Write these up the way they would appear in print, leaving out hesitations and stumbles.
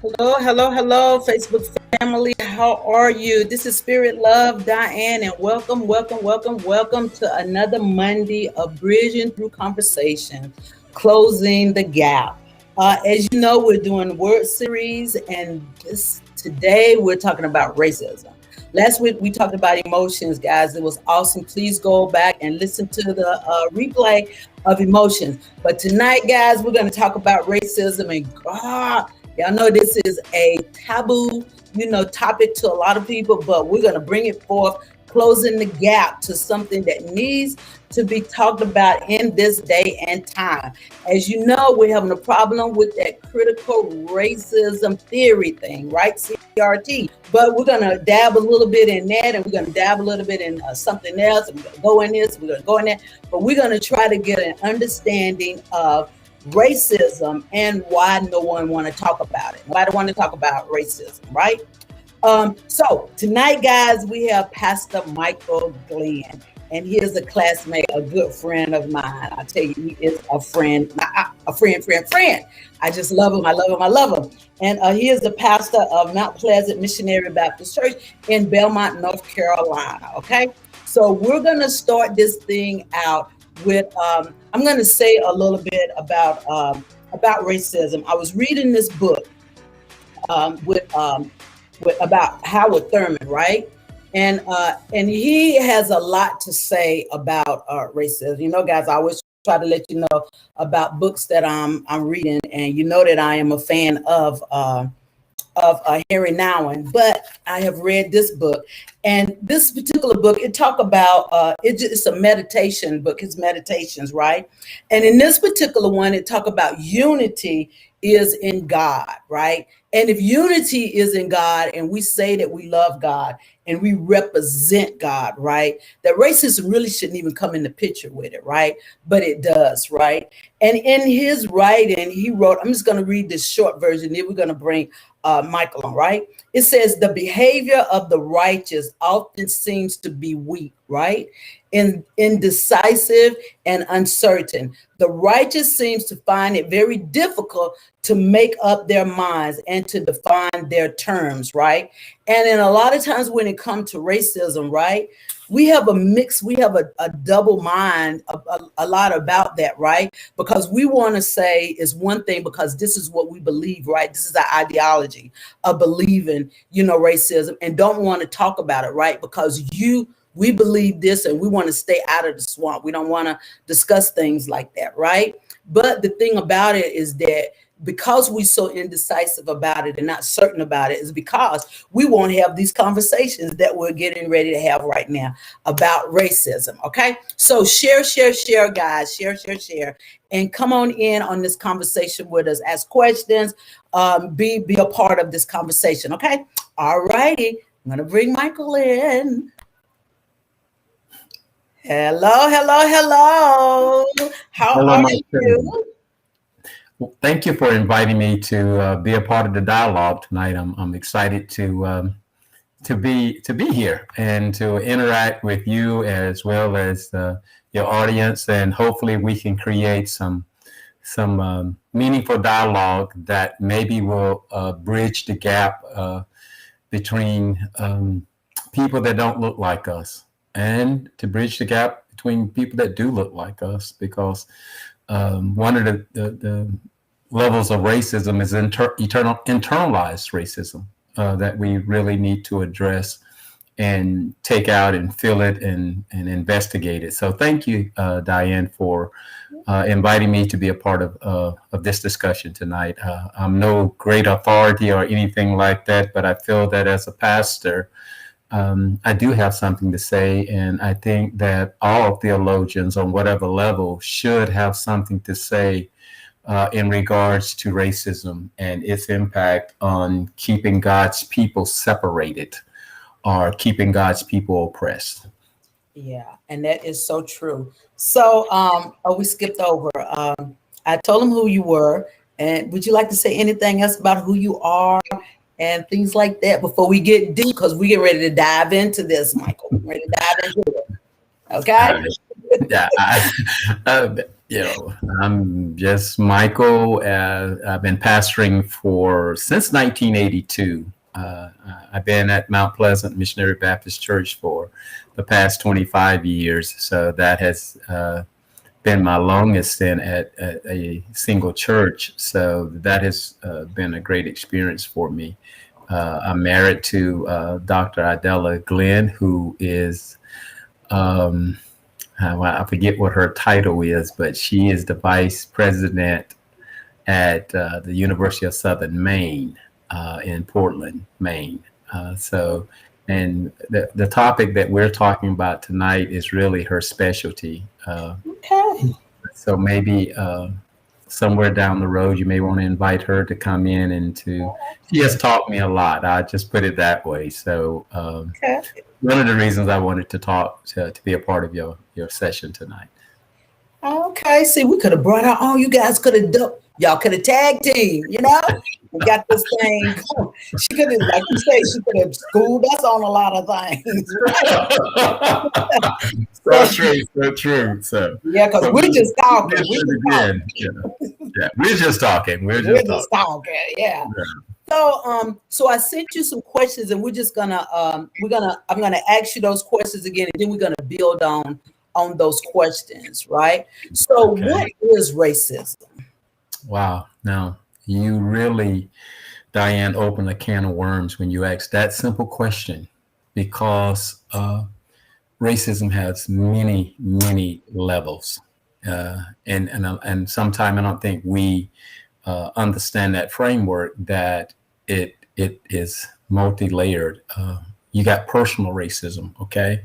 Hello, hello, hello, Facebook family. How are you? This is Spirit Love Diane, and welcome, welcome, welcome, welcome to another Monday of Bridging Through Conversation, Closing the Gap. As you know, we're doing word series, and today we're talking about racism. Last week we talked about emotions, guys. It was awesome. Please go back and listen to the replay of emotions. But tonight, guys, we're going to talk about racism, and y'all know this is a taboo, topic to a lot of people, but we're going to bring it forth, closing the gap to something that needs to be talked about in this day and time. As you know, we're having a problem with that critical racism theory thing, right? CRT. But we're going to dab a little bit in that, and we're going to dab a little bit in something else. And we're going to go in this, we're going to go in that. But we're going to try to get an understanding of racism and why no one want to talk about it. Why don't want to talk about racism, right? So tonight, guys, we have Pastor Michael Glenn, and he is a classmate, a good friend of mine. I tell you, he is a friend, a friend. I just love him. I love him. I love him. And he is the pastor of Mount Pleasant Missionary Baptist Church in Belmont, North Carolina. Okay, so we're gonna start this thing out with I'm going to say a little bit about racism. I was reading this book with about Howard Thurman, right? And he has a lot to say about racism. You know, guys, I always try to let you know about books that I'm reading, and you know that I am a fan of Harry Nouwen, but I have read this book, and this particular book, it talk about it's a meditation book. It's meditations, right? And in this particular one, it talk about unity is in God, right? And if unity is in God, and we say that we love God and we represent God, right? That racism really shouldn't even come in the picture with it, right? But it does, right? And in his writing, he wrote, I'm just going to read this short version, then we're going to bring Michael on, right? It says, the behavior of the righteous often seems to be weak, right? Indecisive and uncertain. The righteous seems to find it very difficult to make up their minds and to define their terms, right? And then a lot of times when it comes to racism, right, we have a mix, we have a double mind a lot about that, right? Because we want to say is one thing because this is what we believe, right? This is our ideology of believing, racism, and don't want to talk about it, right? Because we believe this and we want to stay out of the swamp. We don't want to discuss things like that, right? But the thing about it is that because we're so indecisive about it and not certain about it is because we won't have these conversations that we're getting ready to have right now about racism. Okay, so share, guys, share, and come on this conversation with us. Ask questions, be a part of this conversation. Okay, all righty. I'm gonna bring Michael in. Hello. How Hello, are my friend. you? Well, thank you for inviting me to be a part of the dialogue tonight. I'm excited to be here and to interact with you as well as your audience, and hopefully we can create some meaningful dialogue that maybe will bridge the gap between people that don't look like us, and to bridge the gap between people that do look like us, because one of the levels of racism is internalized racism that we really need to address and take out and fill it and investigate it. So thank you, Diane, for inviting me to be a part of this discussion tonight. I'm no great authority or anything like that, but I feel that as a pastor, I do have something to say, and I think that all theologians on whatever level should have something to say in regards to racism and its impact on keeping God's people separated or keeping God's people oppressed. Yeah, and that is so true. So, we skipped over. I told him who you were, and would you like to say anything else about who you are and things like that before we get deep? Because we get ready to dive into this, Michael. Ready to dive into it. Okay. Yeah, I'm just Michael. I've been pastoring since 1982. I've been at Mount Pleasant Missionary Baptist Church for the past 25 years. So that has been my longest stint at a single church. So that has been a great experience for me. I'm married to Dr. Idella Glenn, who is I forget what her title is, but she is the vice president at the University of Southern Maine in Portland, Maine. So, and the topic that we're talking about tonight is really her specialty. Okay. So maybe somewhere down the road, you may want to invite her to come in she has taught me a lot. I just put it that way. So Okay. one of the reasons I wanted to to be a part of your session tonight. Okay. See, we could have brought her on. You guys could have done. Y'all could have tag team. We got this thing going. She could have, like you say, she could have schooled us on a lot of things, right? So true, so true. Yeah, because So we're just talking. this We is just again, talking. yeah, we're just talking. We're We're just just talking. talking. Yeah. So I sent you some questions, and we're just gonna I'm gonna ask you those questions again, and then we're gonna build on those questions, right? So, Okay. what is racism? Wow. Now you really, Diane, opened a can of worms when you asked that simple question, because racism has many, many levels, and sometimes I don't think we understand that framework, that it is multi-layered. You got personal racism, okay?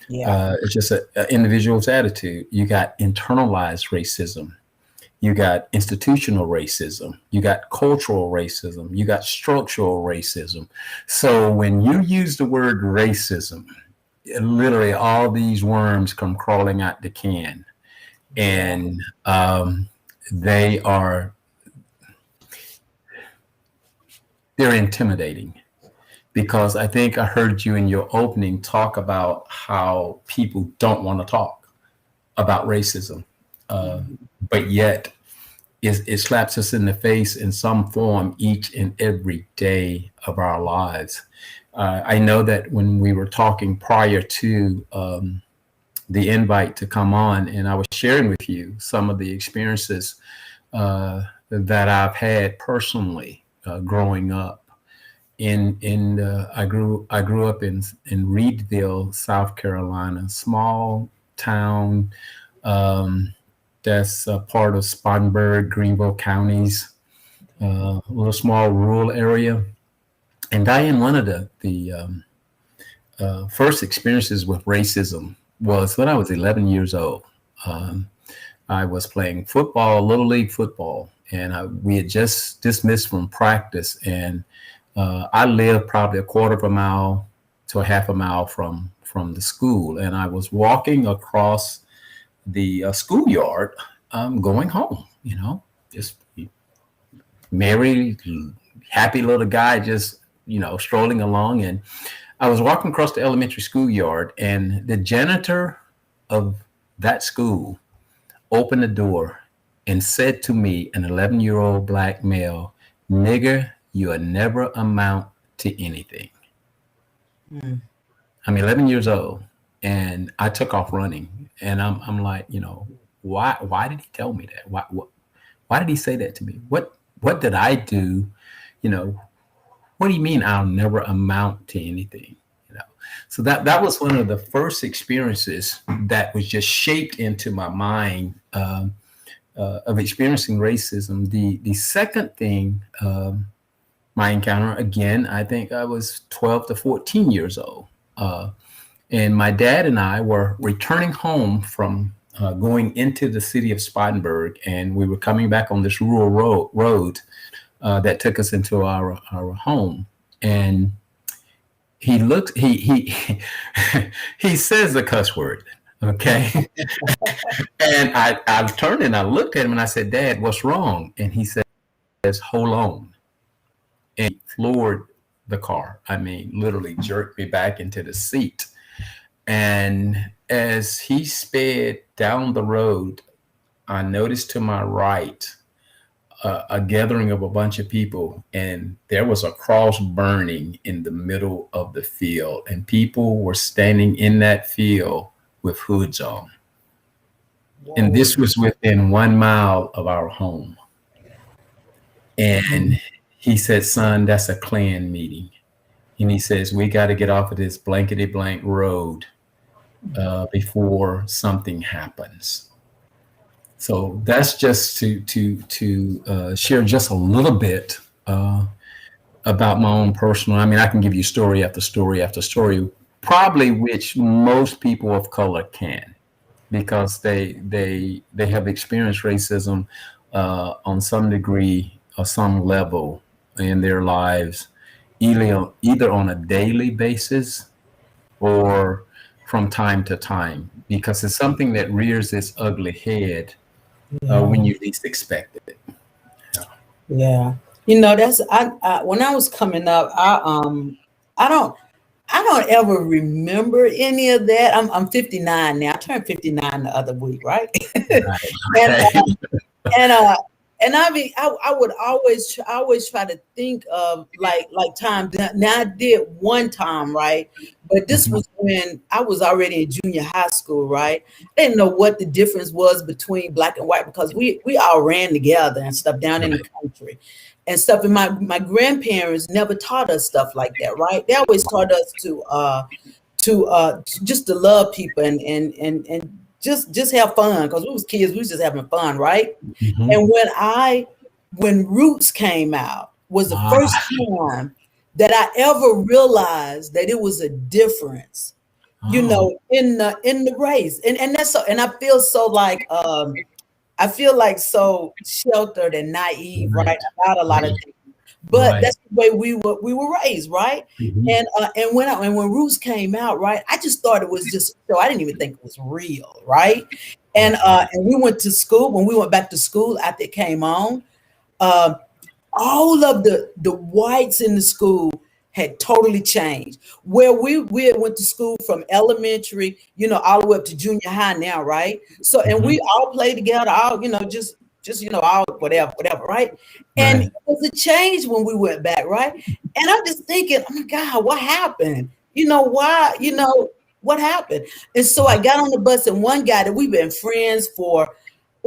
Yeah. It's just an individual's attitude. You got internalized racism. You got institutional racism. You got cultural racism. You got structural racism. So when you use the word racism, literally all these worms come crawling out the can, Yeah. and they are they're intimidating, because I think I heard you in your opening talk about how people don't want to talk about racism, uh, Mhm. but yet it slaps us in the face in some form each and every day of our lives. I know that when we were talking prior to the invite to come on, and I was sharing with you some of the experiences that I've had personally growing up. I grew up in Reedville, South Carolina, small town that's a part of Spartanburg, Greenville counties, a little small rural area. And Diane, one of the first experiences with racism was when I was 11 years old. Um, I was playing football, little league football, and we had just dismissed from practice, and I lived probably a quarter of a mile to a half a mile from the school, and I was walking across the schoolyard, going home. Just merry, happy little guy, just strolling along, and I was walking across the elementary schoolyard, and the janitor of that school opened the door and said to me, an 11-year-old black male, "Nigger, you'll never amount to anything." Mm. I'm 11 years old, and I took off running. And I'm like, why did he tell me that? Why did he say that to me? What did I do? You know, what do you mean I'll never amount to anything? You know, so that was one of the first experiences that was just shaped into my mind, of experiencing racism. The second thing, my encounter, again, I think I was 12 to 14 years old. And my dad and I were returning home from going into the city of Spartanburg, and we were coming back on this rural road that took us into our home. And he looked, he says the cuss word. Okay. And I turned and I looked at him and I said, "Dad, what's wrong?" And he says, "Hold on." And he floored the car. I mean, literally jerked me back into the seat. And as he sped down the road, I noticed to my right a gathering of a bunch of people, and there was a cross burning in the middle of the field, and people were standing in that field with hoods on. And Whoa. this was within 1 mile of our home. And he said, "Son, that's a Klan meeting." And he says, "We got to get off of this blankety blank road before something happens." So that's just to share just a little bit about my own personal. I mean, I can give you story after story after story, probably which most people of color can, because they have experienced racism on some degree or some level in their lives, either on a daily basis or from time to time, because it's something that rears its ugly head when Yeah. you least expect it. Yeah. That's when I was coming up, I don't I don't ever remember any of that. I'm 59 now. I turned 59 the other week, right? Right. and Okay. and uh and I mean I would always try to think of like time. Now I did one time, right? But this Mhm. was when I was already in junior high school, right? I didn't know what the difference was between black and white because we all ran together and stuff down in the Right. country and stuff. And my grandparents never taught us stuff like that, right? They always taught us just to love people and just have fun because we was kids, we was just having fun, right? Mhm. And when Roots came out was the Ah, first time that I ever realized that it was a difference, oh, in the race. And that's so, and I feel like so sheltered and naive, right, right. about a lot of Right. things. But Right. that's the way we were raised, right? Mhm. And when Roots came out, right, I just thought it was just so I didn't even think it was real, right? And we went to school when we went back to school after it came on. Um, all of the whites in the school had totally changed. Where we had went to school from elementary, all the way up to junior high now, right? So and Mhm. we all played together, all just all whatever, right? And Right. it was a change when we went back, right? And I'm just thinking, oh my God, what happened? Why? What happened? And so I got on the bus, and one guy that we've been friends for,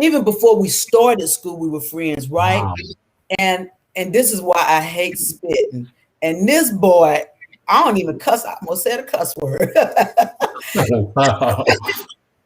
even before we started school, we were friends, right? Wow. And this is why I hate spitting. And this boy, I don't even cuss. I almost said a cuss word. Wow.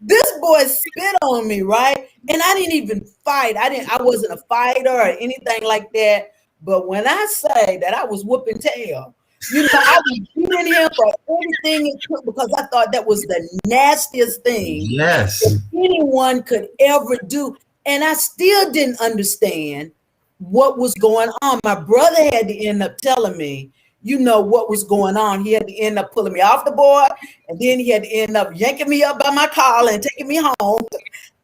This boy spit on me, right? And I didn't even fight. I wasn't a fighter or anything like that. But when I say that I was whooping tail, I was beating him for everything it took because I thought that was the nastiest thing that Yes. anyone could ever do. And I still didn't understand what was going on. My brother had to end up telling me, what was going on. He had to end up pulling me off the board, and then he had to end up yanking me up by my collar and taking me home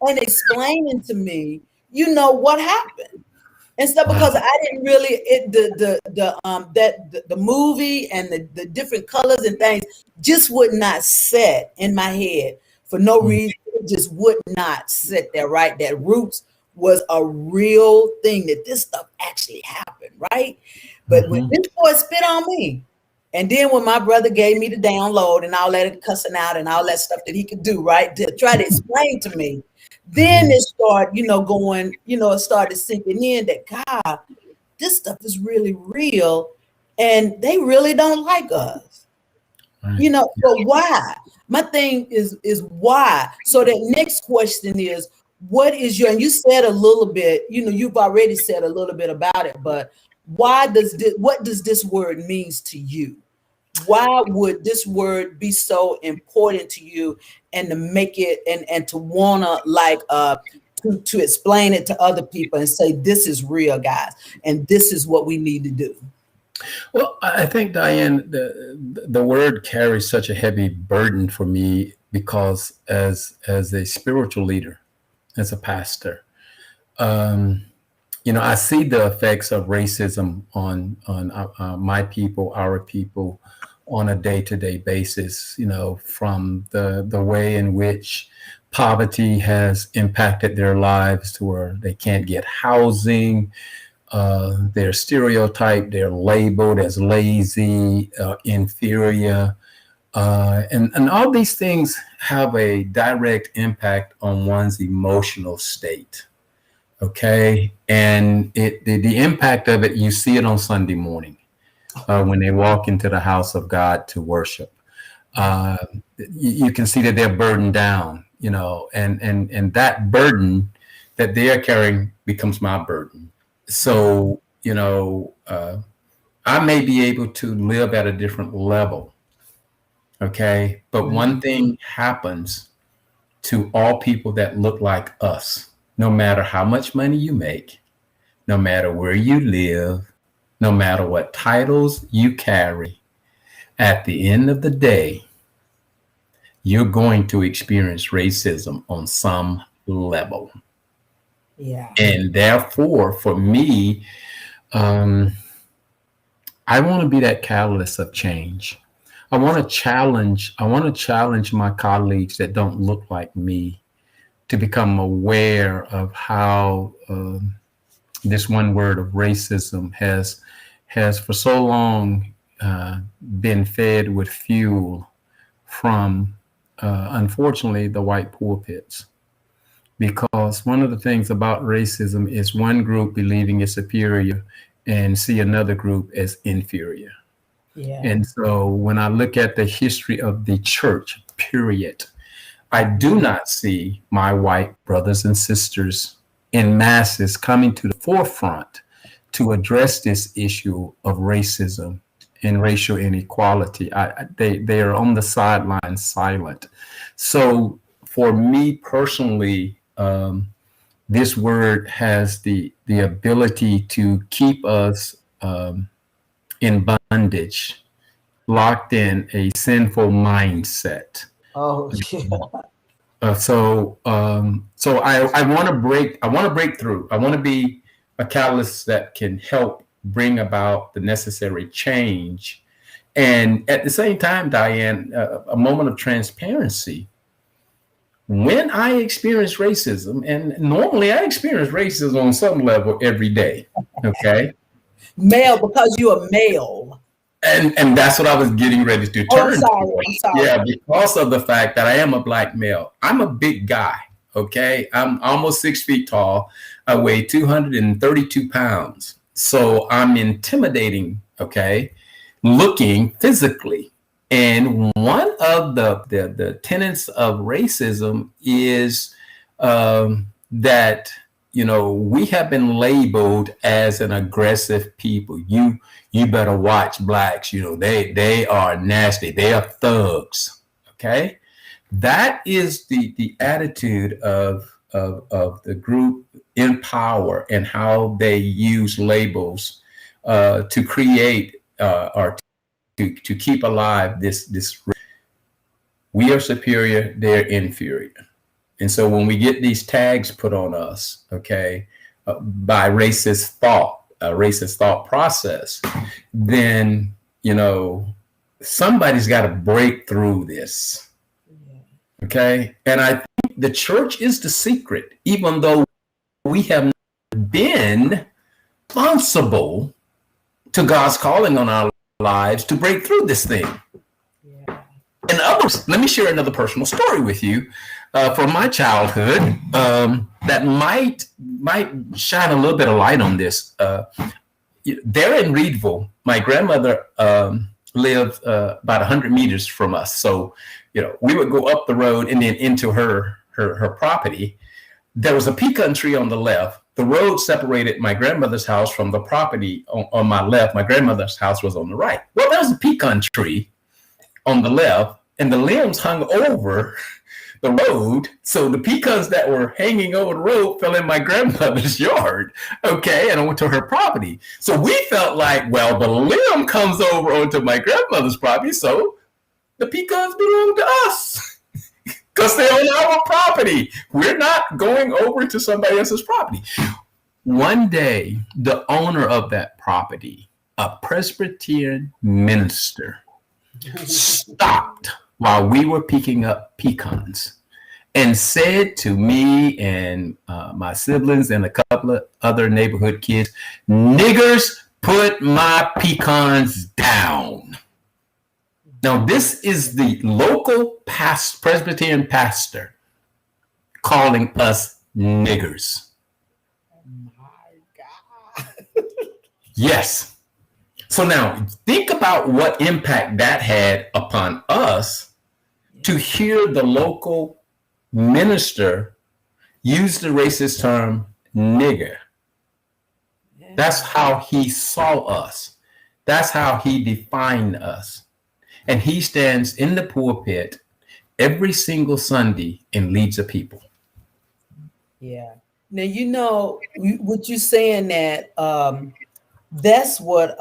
and explaining to me, what happened and stuff because Wow. I didn't really the movie and the different colors and things just would not set in my head for no Mm. reason. It just would not sit there, right? That Roots was a real thing, that this stuff actually happened, right? But when Mhm. this boy spit on me, and then when my brother gave me the download and all that cussing out and all that stuff that he could do, right, to try to explain to me, then Mhm. it started, going, it started sinking in that God, this stuff is really real, and they really don't like us. Right. But why? My thing is why. So that next question is, what is your? And you said a little bit. You've already said a little bit about it, but why does this? What does this word means to you? Why would this word be so important to you, and to make it and to wanna to explain it to other people and say this is real, guys, and this is what we need to do? Well, I think, Diane, the word carries such a heavy burden for me because as a spiritual leader, as a pastor, um, I see the effects of racism on my people, our people, on a day-to-day basis. From the way in which Poverty has impacted their lives to where they can't get housing. They're stereotyped, they're labeled as lazy, inferior. And all these things have a direct impact on one's emotional state. Okay. And the impact of it, you see it on Sunday morning when they walk into the house of God to worship. Uh, you can see that they're burdened down, and that burden that they are carrying becomes my burden. So, I may be able to live at a different level. Okay. But one thing happens to all people that look like us, no matter how much money you make, no matter where you live, no matter what titles you carry, at the end of the day, you're going to experience racism on some level. Yeah. And therefore, for me, um, I want to be that catalyst of change. I want to challenge my colleagues that don't look like me to become aware of how this one word of racism has for so long been fed with fuel from unfortunately the white pulpits. Because one of the things about racism is one group believing it's superior and see another group as inferior. Yeah. And so when I look at the history of the church, period, I do not see my white brothers and sisters in masses coming to the forefront to address this issue of racism and racial inequality. They are on the sidelines silent. So for me personally, this word has the ability to keep us in bondage, locked in a sinful mindset. Oh, yeah. So I want to break. I want to break through. I want to be a catalyst that can help bring about the necessary change, and at the same time, Diane, a moment of transparency. When I experience racism, and normally I experience racism on some level every day. Okay. Male, because you're a male. And that's what I was getting ready to Oh, I'm turn sorry. to. I'm sorry. Yeah, because of the fact that I am a black male. I'm a big guy. Okay. I'm almost 6 feet tall. I weigh 232 pounds. So I'm intimidating. Okay. Looking physically. And one of the tenets of racism is that we have been labeled as an aggressive people. You better watch blacks. They are nasty. They are thugs. Okay, that is the attitude of the group in power and how they use labels to create or to keep alive this. We are superior. They're inferior. And so when we get these tags put on us, okay, by racist thought process, then, somebody's got to break through this. Okay. And I think the church is the secret, even though we have been responsible to God's calling on our lives to break through this thing. Yeah. And others, let me share another personal story with you. From my childhood, that might shine a little bit of light on this. There in Reedville, my grandmother lived about 100 meters from us. So, we would go up the road and then into her property. There was a pecan tree on the left. The road separated my grandmother's house from the property on my left. My grandmother's house was on the right. Well, there was a pecan tree on the left, and the limbs hung over the road. So the pecans that were hanging over the road fell in my grandmother's yard. Okay. And I went to her property. So we felt like, well, the limb comes over onto my grandmother's property. So the pecans belong to us because they're on our property. We're not going over to somebody else's property. One day, the owner of that property, a Presbyterian minister, stopped while we were picking up pecans and said to me and my siblings and a couple of other neighborhood kids, "Niggers, put my pecans down." Now, this is the local Presbyterian pastor calling us niggers. My God. Yes. So now think about what impact that had upon us to hear the local minister use the racist term nigger. That's how he saw us. That's how he defined us. And he stands in the pulpit every single Sunday and leads a people. Yeah. Now, what you're saying that that's what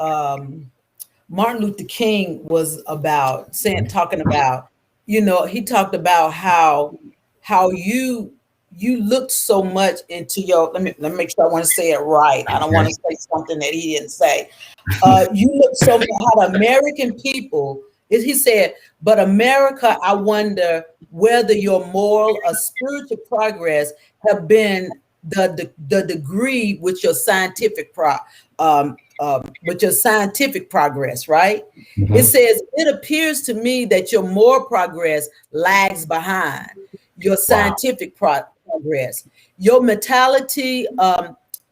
Martin Luther King was about talking about. He talked about how you looked so much into your. Let me make sure I want to say it right. I don't want to say something that he didn't say. You look so much how the American people. He said, but America, I wonder whether your moral or spiritual progress have been the degree with your scientific progress, right? It says, it appears to me that your moral progress lags behind your scientific progress. Your mentality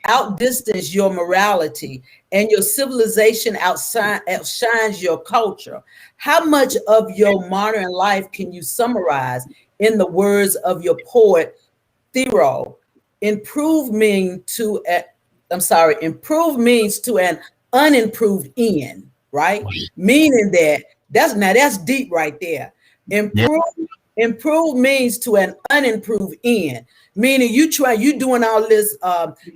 outdistance your morality, and your civilization outshines your culture. How much of your modern life can you summarize in the words of your poet Thoreau? Improve means to an unimproved end, right? Meaning that's deep right there. Improve means to an unimproved end, meaning you doing all this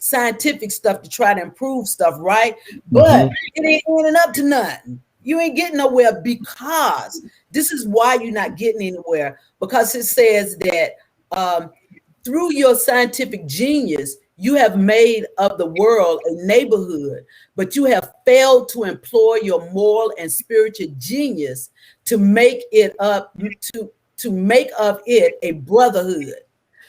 scientific stuff to try to improve stuff, right? But it ain't ending up to nothing. You ain't getting nowhere, because this is why you're not getting anywhere, because it says that through your scientific genius, you have made of the world a neighborhood, but you have failed to employ your moral and spiritual genius to make it up to make of it a brotherhood.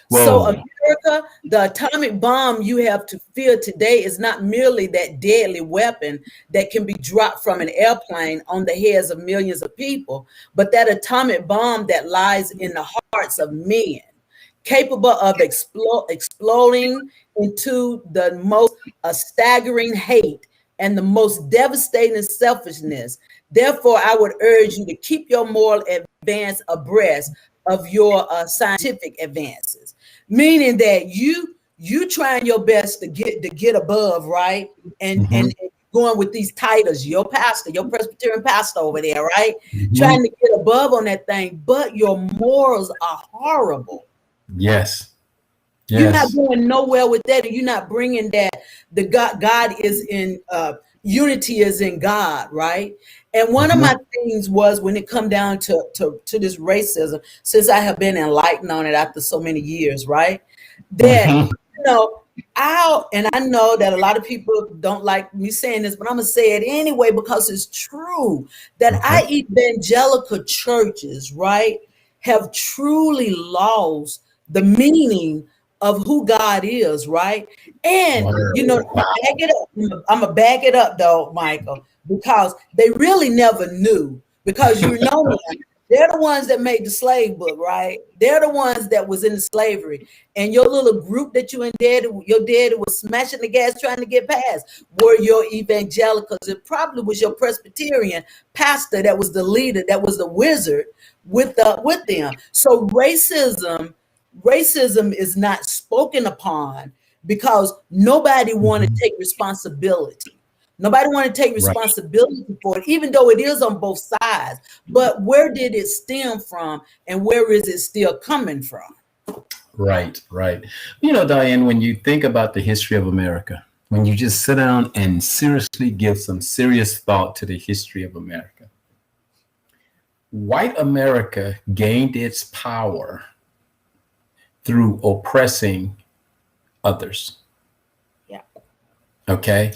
Whoa. So America, the atomic bomb you have to fear today is not merely that deadly weapon that can be dropped from an airplane on the heads of millions of people, but that atomic bomb that lies in the hearts of men, capable of exploding into the most staggering hate and the most devastating selfishness. Therefore, I would urge you to keep your moral advance abreast of your scientific advances, meaning that you trying your best to get above, right? And going with these titles, your pastor, your Presbyterian pastor over there, right? Trying to get above on that thing, but your morals are horrible. Yes. You're not going nowhere with that, and you're not bringing that the God is in unity is in God, right? And one of my things was, when it come down to this racism, since I have been enlightened on it after so many years, right? That I know that a lot of people don't like me saying this, but I'm gonna say it anyway because it's true that our evangelical churches, right, have truly lost the meaning of who God is, right? And I'm gonna back it up though, Michael, because they really never knew. Because they're the ones that made the slave book, right? They're the ones that was in slavery. And your little group that your daddy was smashing the gas trying to get past were your evangelicals. It probably was your Presbyterian pastor that was the leader, that was the wizard with them. So racism is not spoken upon because nobody want to take responsibility. Nobody want to take responsibility for it, even though it is on both sides. But where did it stem from, and where is it still coming from? Right. Diane, when you think about the history of America, when you just sit down and seriously give some serious thought to the history of America, white America gained its power through oppressing others. Yeah. Okay.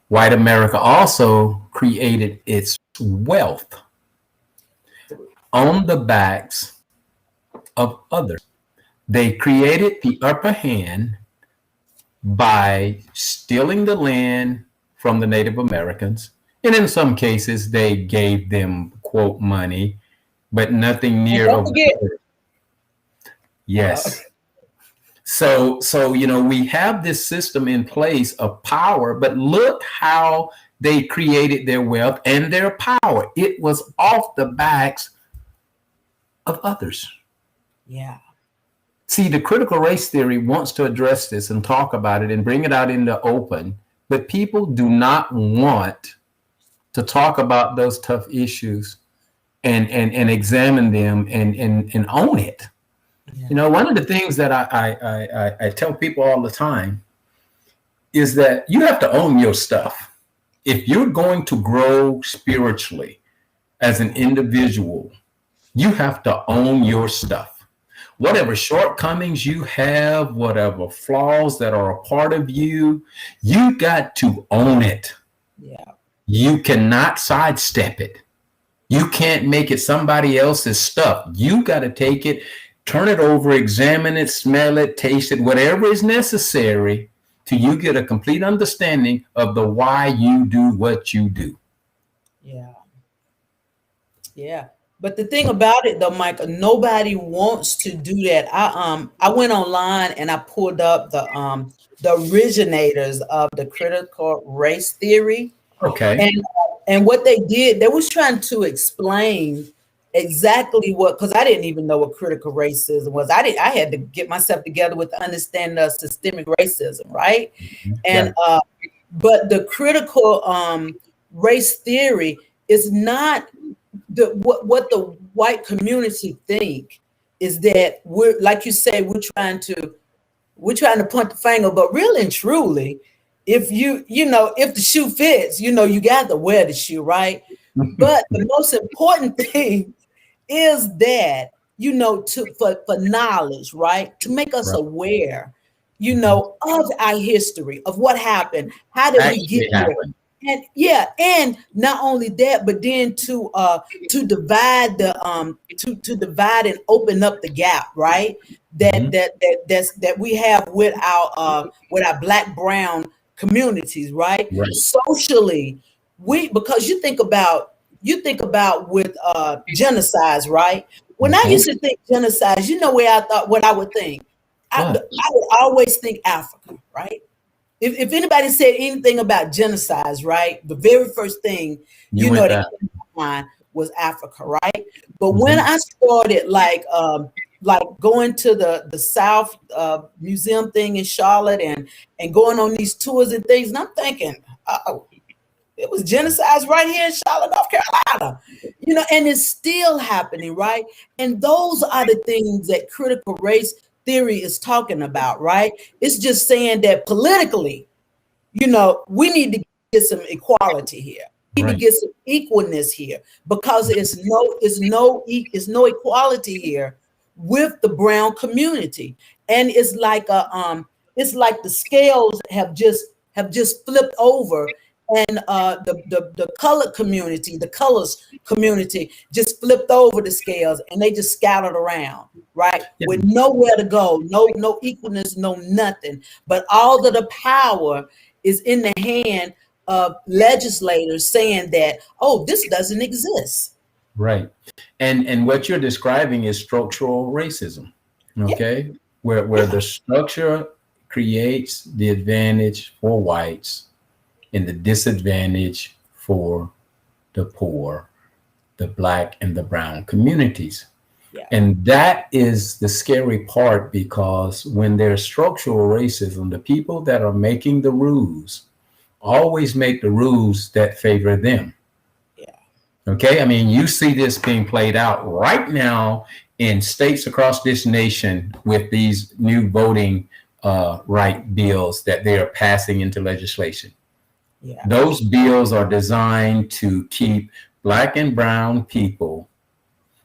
White America also created its wealth on the backs of others. They created the upper hand by stealing the land from the Native Americans. And in some cases, they gave them, quote, money, but nothing And near don't of forget, uh, yes. So we have this system in place of power, but look how they created their wealth and their power. It was off the backs of others. yeah, See, the critical race theory wants to address this and talk about it and bring it out in the open, but people do not want to talk about those tough issues and examine them and own it. yeah, One of the things that I tell people all the time is that you have to own your stuff. If you're going to grow spiritually as an individual, you have to own your stuff. Whatever shortcomings you have, whatever flaws that are a part of you, you got to own it. yeah, You cannot sidestep it. You can't make it somebody else's stuff. You got to take it, turn it over, examine it, smell it, taste it, whatever is necessary till you get a complete understanding of the why you do what you do. yeah, yeah. But the thing about it though, Michael, nobody wants to do that. I went online and I pulled up the originators of the critical race theory. Okay. And what they did, they was trying to explain exactly what, because I didn't even know what critical racism was. I had to get myself together with the understanding of systemic racism, right? Yeah. And but the critical race theory is not what the white community think is that we're, like you say, we're trying to point the finger, but really and truly, if if the shoe fits, you got to wear the shoe, right? But the most important thing is that, for knowledge, right? To make us Right. aware, of our history, of what happened, how did we get Actually here? happened. And yeah, and not only that, but then to divide to divide and open up the gap, right? That Mhm. that we have with our black brown communities, right? Right. Socially, because you think about with genocides, right? When I Mhm. used to think genocides, where I thought what I would think. I What? would always think Africa, right? If anybody said anything about genocides, right, the very first thing You went that back. came to mind was Africa, right? But when Mhm. I started like going to the South Museum thing in Charlotte and going on these tours and things, and I'm thinking, oh, it was genocides right here in Charlotte, North Carolina, and it's still happening, right? And those are the things that critical race theory is talking about, right? It's just saying that politically, we need to get some equality here. We need to Right. get some equalness here because it's no equality here with the brown community, and it's like the scales have just flipped over, and the colored community, the colors community, just flipped over the scales, and they just scattered around, right, Yeah. with nowhere to go, no equalness, no nothing, but all of the power is in the hand of legislators saying that, oh, this doesn't exist. Right. And what you're describing is structural racism. Yeah, Okay. Where yeah, the structure creates the advantage for whites and the disadvantage for the poor, the black and the brown communities. yeah, And that is the scary part, because when there's structural racism, the people that are making the rules always make the rules that favor them. yeah, Okay. I mean, you see this being played out right now in states across this nation with these new voting right bills that they are passing into legislation. yeah, Those bills are designed to keep black and brown people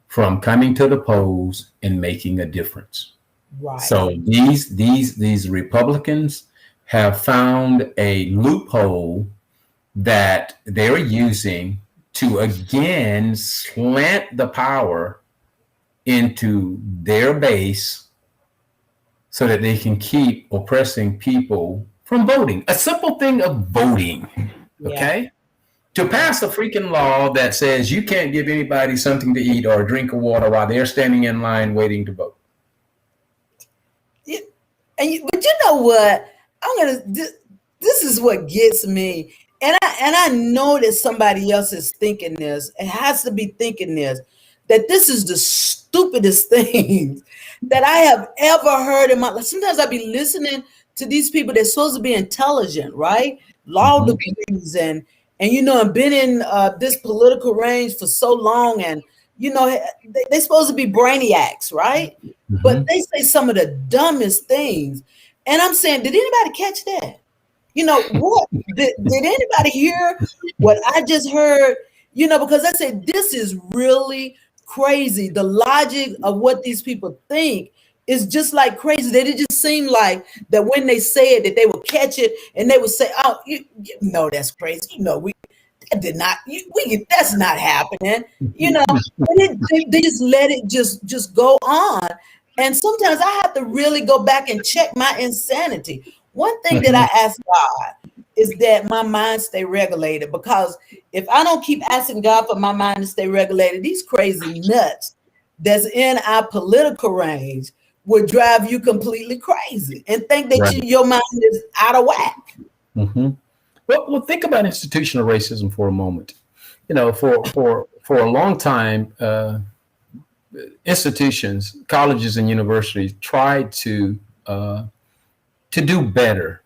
from coming to the polls and making a difference. right, So these Republicans have found a loophole that they're using to again slant the power into their base so that they can keep oppressing people from voting. A simple thing of voting, Yeah. okay? To pass a freaking law that says you can't give anybody something to eat or a drink of water while they're standing in line waiting to vote. But you know what? I'm gonna. This is what gets me, and I know that somebody else is thinking this. It has to be thinking this. That this is the stupidest thing that I have ever heard in my life. Sometimes I be listening to these people that's supposed to be intelligent, right? Law Mm-hmm. degrees and and been in this political range for so long, and they're supposed to be brainiacs, right? But Mm-hmm. they say some of the dumbest things. And I'm saying, did anybody catch that? What did anybody hear what I just heard? Because I said this is really crazy. The logic of what these people think is just like crazy. That it just seemed like that when they said that they would catch it and they would say, "Oh, you know that's crazy." We that did not. That's not happening. And they just let it just go on. And sometimes I have to really go back and check my insanity. One thing that I ask God is that my mind stay regulated, because if I don't keep asking God for my mind to stay regulated, these crazy nuts that's in our political range would drive you completely crazy and think that Right. your mind is out of whack. Mm-hmm. Well, think about institutional racism for a moment. For a long time, institutions, colleges, and universities tried to do better,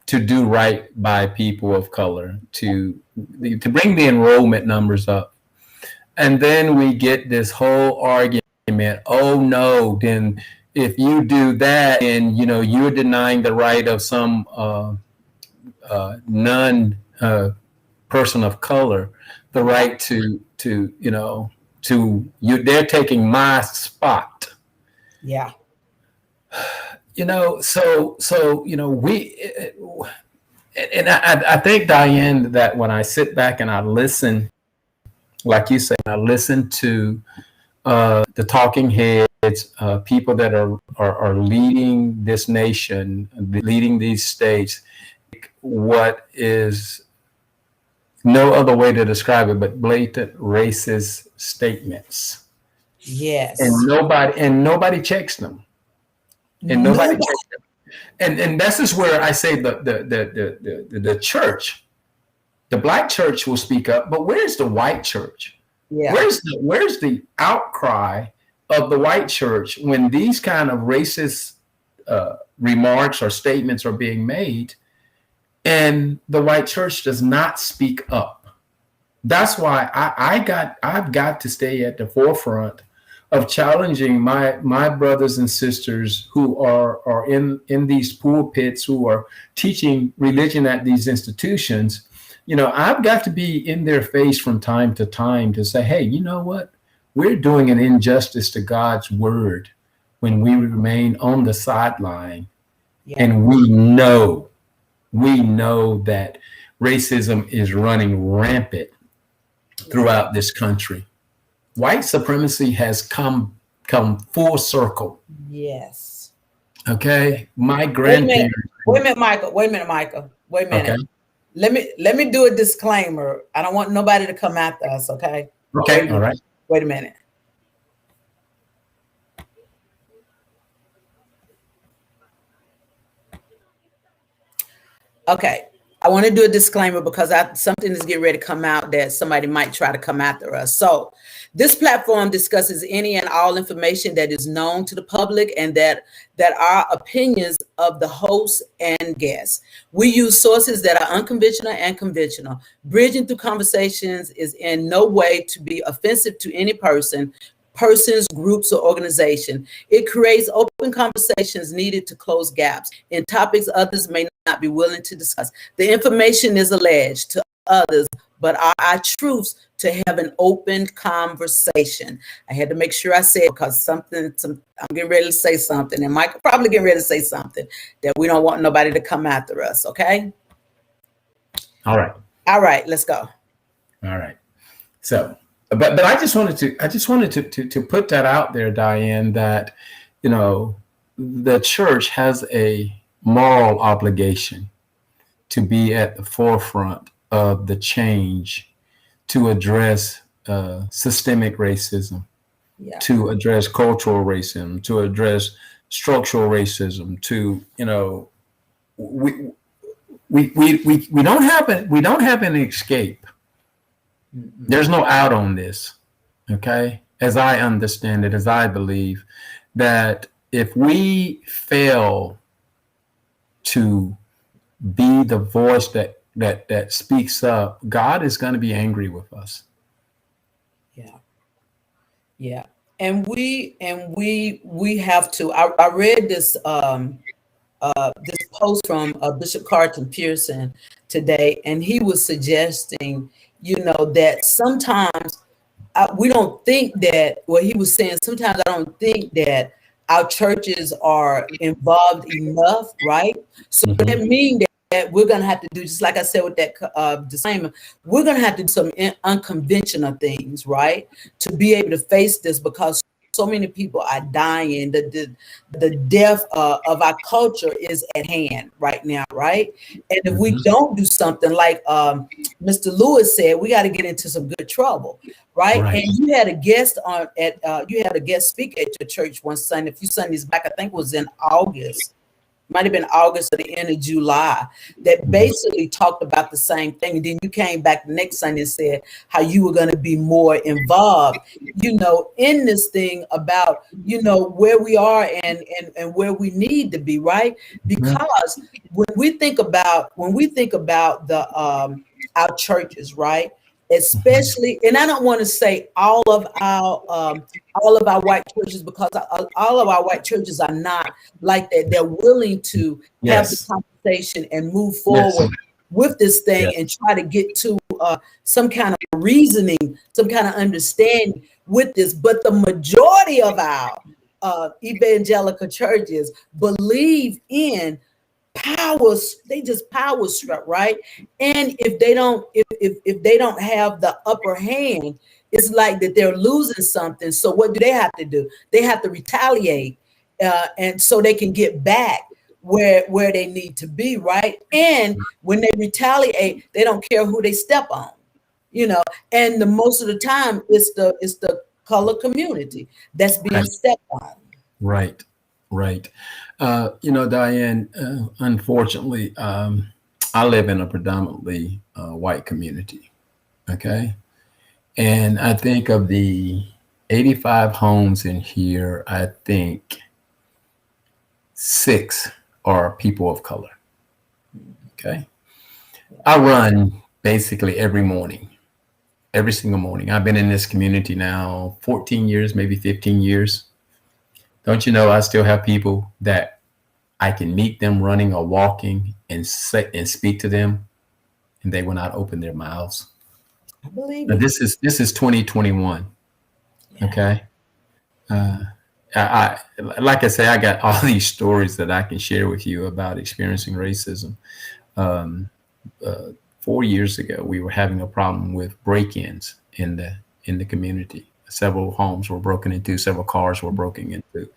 to do right by people of color, to bring the enrollment numbers up. And then we get this whole argument, oh no, then if you do that, and you're denying the right of some non person of color, the Yeah. right to you, they're taking my spot. Yeah. We, and I think, Diane, that when I sit back and I listen, like you say, I listen to the talking heads, people that are leading this nation, leading these states, what is no other way to describe it but blatant racist statements, Yes. and nobody checks them, and nobody Nobody. checks them. And this is where I say the church, the black church will speak up, but where's the white church? Yeah. Where's the outcry of the white church when these kind of racist remarks or statements are being made, and the white church does not speak up? That's why I've got to stay at the forefront of challenging my brothers and sisters who are in these pulpits, who are teaching religion at these institutions. I've got to be in their face from time to time to say, hey, you know what? We're doing an injustice to God's word when we remain on the sideline. Yeah. And we know that racism is running rampant throughout this country. White supremacy has come full circle. Yes. Okay, my Wait a minute. grandparents. Wait a minute, Michael. Wait a minute, Michael. Wait a Okay, minute. Let me do a disclaimer. I don't want nobody to come after us, okay? Wait a okay, all minute. right. Wait a minute. Okay. I want to do a disclaimer because something is getting ready to come out that somebody might try to come after us. So, this platform discusses any and all information that is known to the public, and that are opinions of the host and guests. We use sources that are unconventional and conventional. Bridging through conversations is in no way to be offensive to any persons, groups, or organization. It creates open conversations needed to close gaps in topics others may not be willing to discuss. The information is alleged to others, but are our truths to have an open conversation. I had to make sure I said, because I'm getting ready to say something, and Michael probably getting ready to say something that we don't want nobody to come after us. Okay. All right. All right. Let's go. All right. So, but I just wanted to put that out there, Diane, that you know the church has a moral obligation to be at the forefront of the change to address systemic racism, Yeah. to address cultural racism, to address structural racism, to, you know, we don't have an escape. Mm-mm. There's no out on this. Okay. As I understand it, as I believe that if we fail to be the voice that speaks up, God is going to be angry with us. Yeah. Yeah. And we have to. I read this post from Bishop Carlton Pearson today, and he was suggesting, that sometimes we don't think that, well, he was saying sometimes I don't think that our churches are involved enough, right? So that Mm-hmm. means that we're going to have to do, just like I said with that disclaimer, we're going to have to do some unconventional things, right? To be able to face this, because so many people are dying. The death of our culture is at hand right now, right? And if we Mm-hmm. don't do something like Mr. Lewis said, we got to get into some good trouble, right? Right. And you had a guest you had a guest speaker at your church one Sunday, a few Sundays back. I think it was in August, might have been August or the end of July, that Mm-hmm. basically talked about the same thing. And then you came back the next Sunday and said how you were going to be more involved, in this thing about, where we are and where we need to be, right? Because when we think about the our churches, right? Especially, and I don't want to say all of our white churches, because all of our white churches are not like that. They're willing to have the Yes. conversation and move Yes. forward with this thing and Yes. try to get to some kind of reasoning, some kind of understanding with this. But the majority of our evangelical churches believe in powers. They just power struck, right? And if they don't have the upper hand, it's like that they're losing something. So what do they have to do? They have to retaliate, and so they can get back where they need to be, right? And when they retaliate, they don't care who they step on, you know. And the most of the time, it's the color community that's being Right. stepped on. Right. Right. Diane, unfortunately, I live in a predominantly white community. Okay. And I think of the 85 homes in here, I think 6 are people of color. Okay. I run basically every morning, every single morning. I've been in this community now 14 years, maybe 15 years. Don't you know, I still have people that I can meet them running or walking and speak to them, and they will not open their mouths. I believe Now it. this is 2021. Yeah. Okay. Uh, like I say, I got all these stories that I can share with you about experiencing racism. Um, 4 years ago, we were having a problem with break-ins in the community. Several homes were broken into, several cars were broken into,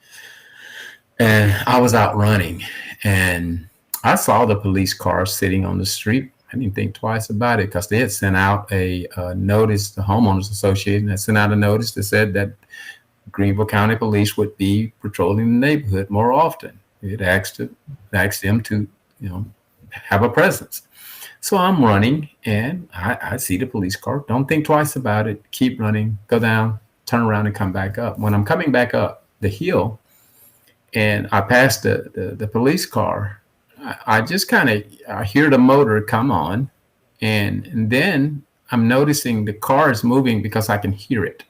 and I was out running, and I saw the police car sitting on the street. I didn't think twice about it because they had sent out a notice. The homeowners association had sent out a notice that said that Greenville County Police would be patrolling the neighborhood more often. It asked them to, have a presence. So I'm running, and I see the police car. Don't think twice about it. Keep running. Go down. Turn around and come back up. When I'm coming back up the hill, and I pass the police car, I just kind of I hear the motor come on, and then I'm noticing the car is moving because I can hear it,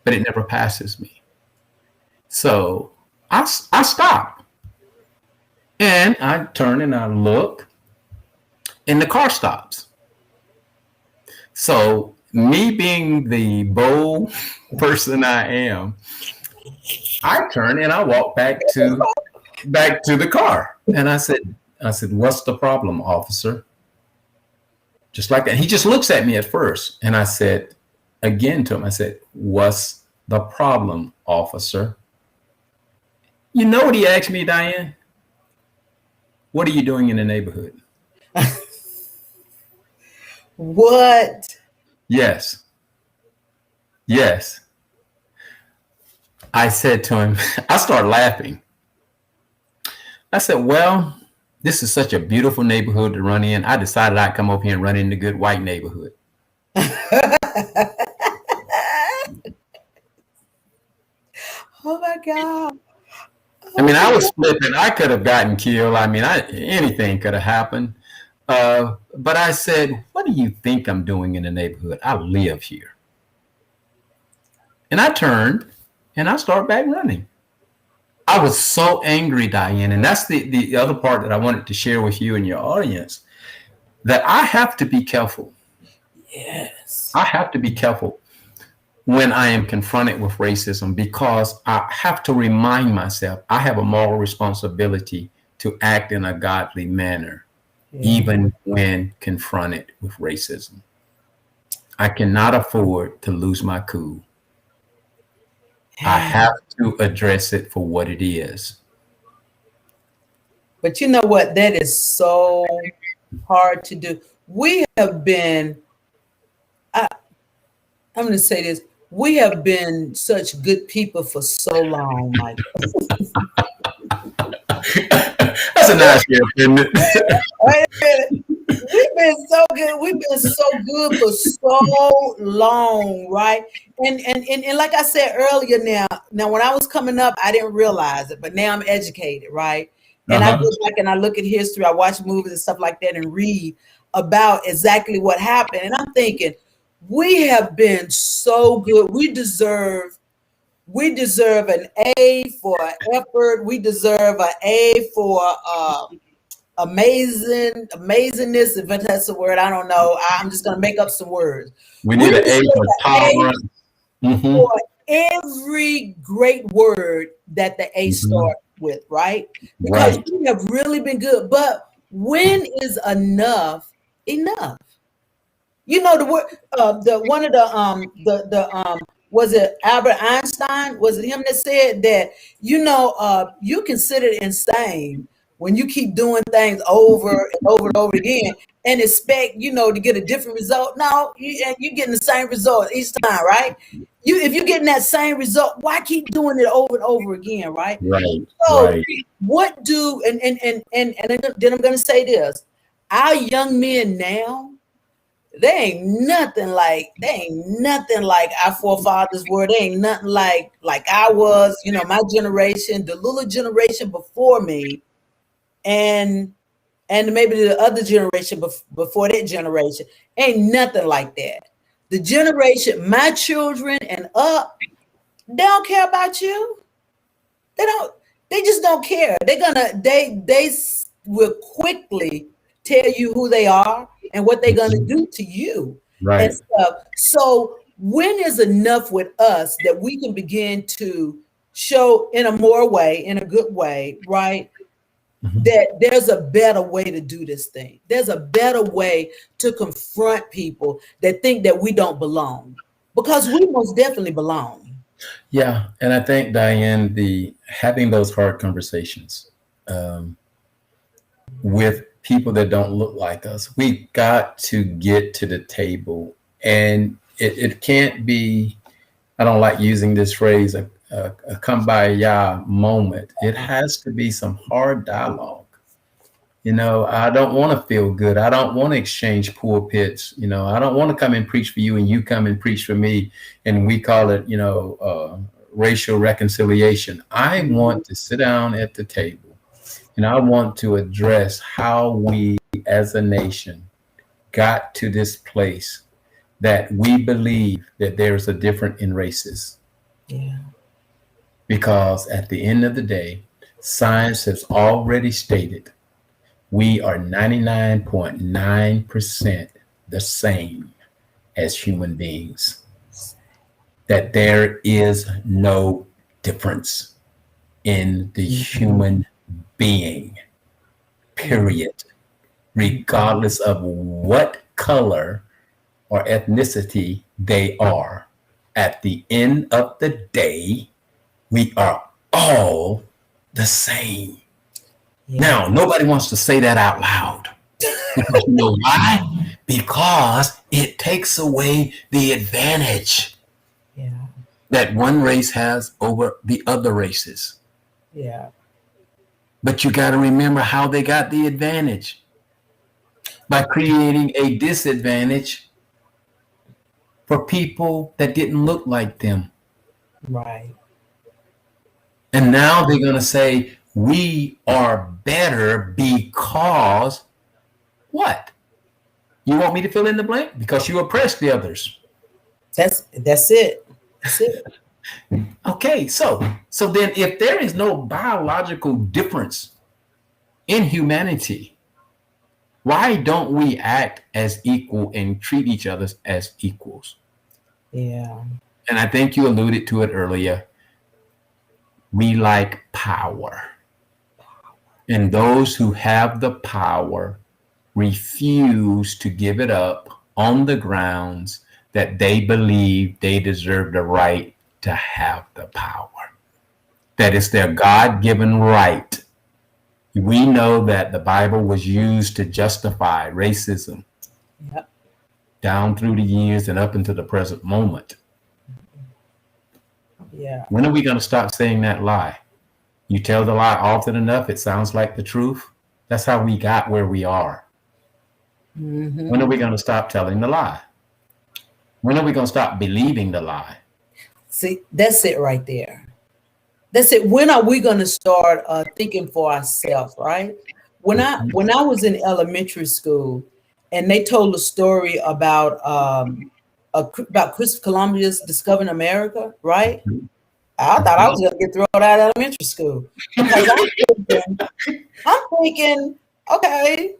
but it never passes me. So I stop, and I turn and I look, and the car stops. So me being the bold person I am, I turn and I walk back to the car. And I said, "What's the problem, officer?" Just like that. He just looks at me at first. And I said again to him, I said, "What's the problem, officer?" You know what he asked me, Diane? What are you doing in the neighborhood? What? Yes. Yes. I said to him, I started laughing. I said, well, this is such a beautiful neighborhood to run in. I decided I'd come over here and run in the good white neighborhood. Oh my God. I Oh mean, my I was God. flipping. I could have gotten killed. I mean, anything could have happened. But I said, what do you think I'm doing in the neighborhood? I live here. And I turned and I started back running. I was so angry, Diane. And that's the other part that I wanted to share with you and your audience, that I have to be careful. Yes. I have to be careful when I am confronted with racism, because I have to remind myself I have a moral responsibility to act in a godly manner, Yeah. even when confronted with racism. I cannot afford to lose my cool. I have to address it for what it is. But you know what? That is so hard to do. We have been, I, I'm going to say this, we have been such good people for so long, Mike. That's a nice gift, isn't it? Wait a minute. We've been so good. We've been so good for so long, right? And like I said earlier, now when I was coming up, I didn't realize it, but now I'm educated, right? And I Uh-huh. go back and I look at history, I watch movies and stuff like that, and read about exactly what happened. And I'm thinking, we have been so good. We deserve an A for effort. We deserve an A for amazingness, if that's a word. I don't know. I'm just going to make up some words. We We need an A deserve for an A tolerance. for Mm-hmm. every great word that the A Mm-hmm. start with, right? Because Right. we have really been good. But when is enough enough? You know the word. The one of the was it Albert Einstein? Was it him that said that you consider it insane when you keep doing things over and over and over again and expect to get a different result? No, you're getting the same result each time, right? If you're getting that same result, why keep doing it over and over again, right? Right. So Right. what do and then I'm going to say this: our young men now, they ain't nothing like our forefathers were. They ain't nothing like I was, my generation, the little generation before me, and maybe the other generation before that generation. Ain't nothing like that. The generation, my children and up, they don't care about you. They don't. They just don't care. They will quickly tell you who they are and what they're gonna Mhm. do to you and Right. stuff. So when is enough with us that we can begin to show in a more way, in a good way, right? Mhm. That there's a better way to do this thing. There's a better way to confront people that think that we don't belong, because we most definitely belong. Yeah, and I think, Diane, the having those hard conversations um, with people that don't look like us, we got to get to the table, and it can't be. I don't like using this phrase, a kumbaya moment. It has to be some hard dialogue. I don't want to feel good. I don't want to exchange pulpits. I don't want to come and preach for you and you come and preach for me and we call it, racial reconciliation. I Mhm. want to sit down at the table and I want to address how we as a nation got to this place that we believe that there's a difference in races. Yeah. Because at the end of the day, science has already stated we are 99.9% the same as human beings, that there is no difference in the Mhm. human being, Mhm. period, regardless of what color or ethnicity they are. At the end of the day, we are all the same. Yeah. Now, nobody wants to say that out loud. Because you know why? Because it takes away the advantage Yeah. that one race has over the other races. Yeah. But you got to remember how they got the advantage by creating a disadvantage for people that didn't look like them. Right. And now they're going to say, we are better because what? You want me to fill in the blank? Because you oppressed the others. That's it. That's it. Okay, so then if there is no biological difference in humanity, why don't we act as equal and treat each other as equals? Yeah. And I think you alluded to it earlier. We like power. And those who have the power refuse to give it up on the grounds that they believe they deserve the right to have the power. That is their God given right. We know that the Bible was used to justify racism Yep. down through the years and up into the present moment. Yeah. When are we going to stop saying that lie? You tell the lie often enough, it sounds like the truth. That's how we got where we are. Mm-hmm. When are we going to stop telling the lie? When are we going to stop believing the lie? See, that's it right there. That's it. When are we going to start thinking for ourselves, right? When I was in elementary school, and they told a story about Christopher Columbus discovering America, right? I thought I was going to get thrown out of elementary school because I'm thinking, okay,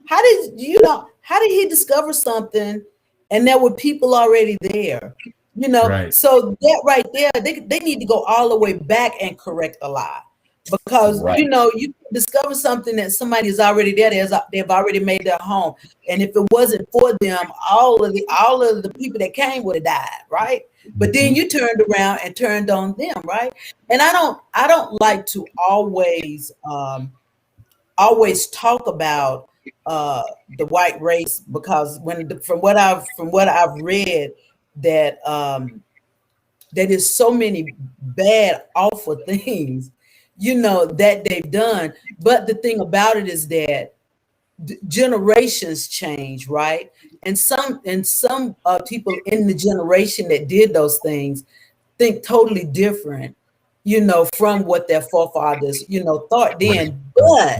how did he discover something and there were people already there? Right. So that right there, they need to go all the way back and correct a lie. Because Right. you discover something that somebody is already there. They've already made their home. And if it wasn't for them, all of the people that came would have died, right? But then you turned around and turned on them, right? And I don't like to always talk about the white race because from what I've read that that is so many bad, awful things, that they've done. But the thing about it is that generations change, right? And some people in the generation that did those things think totally different, from what their forefathers, thought Right. then. But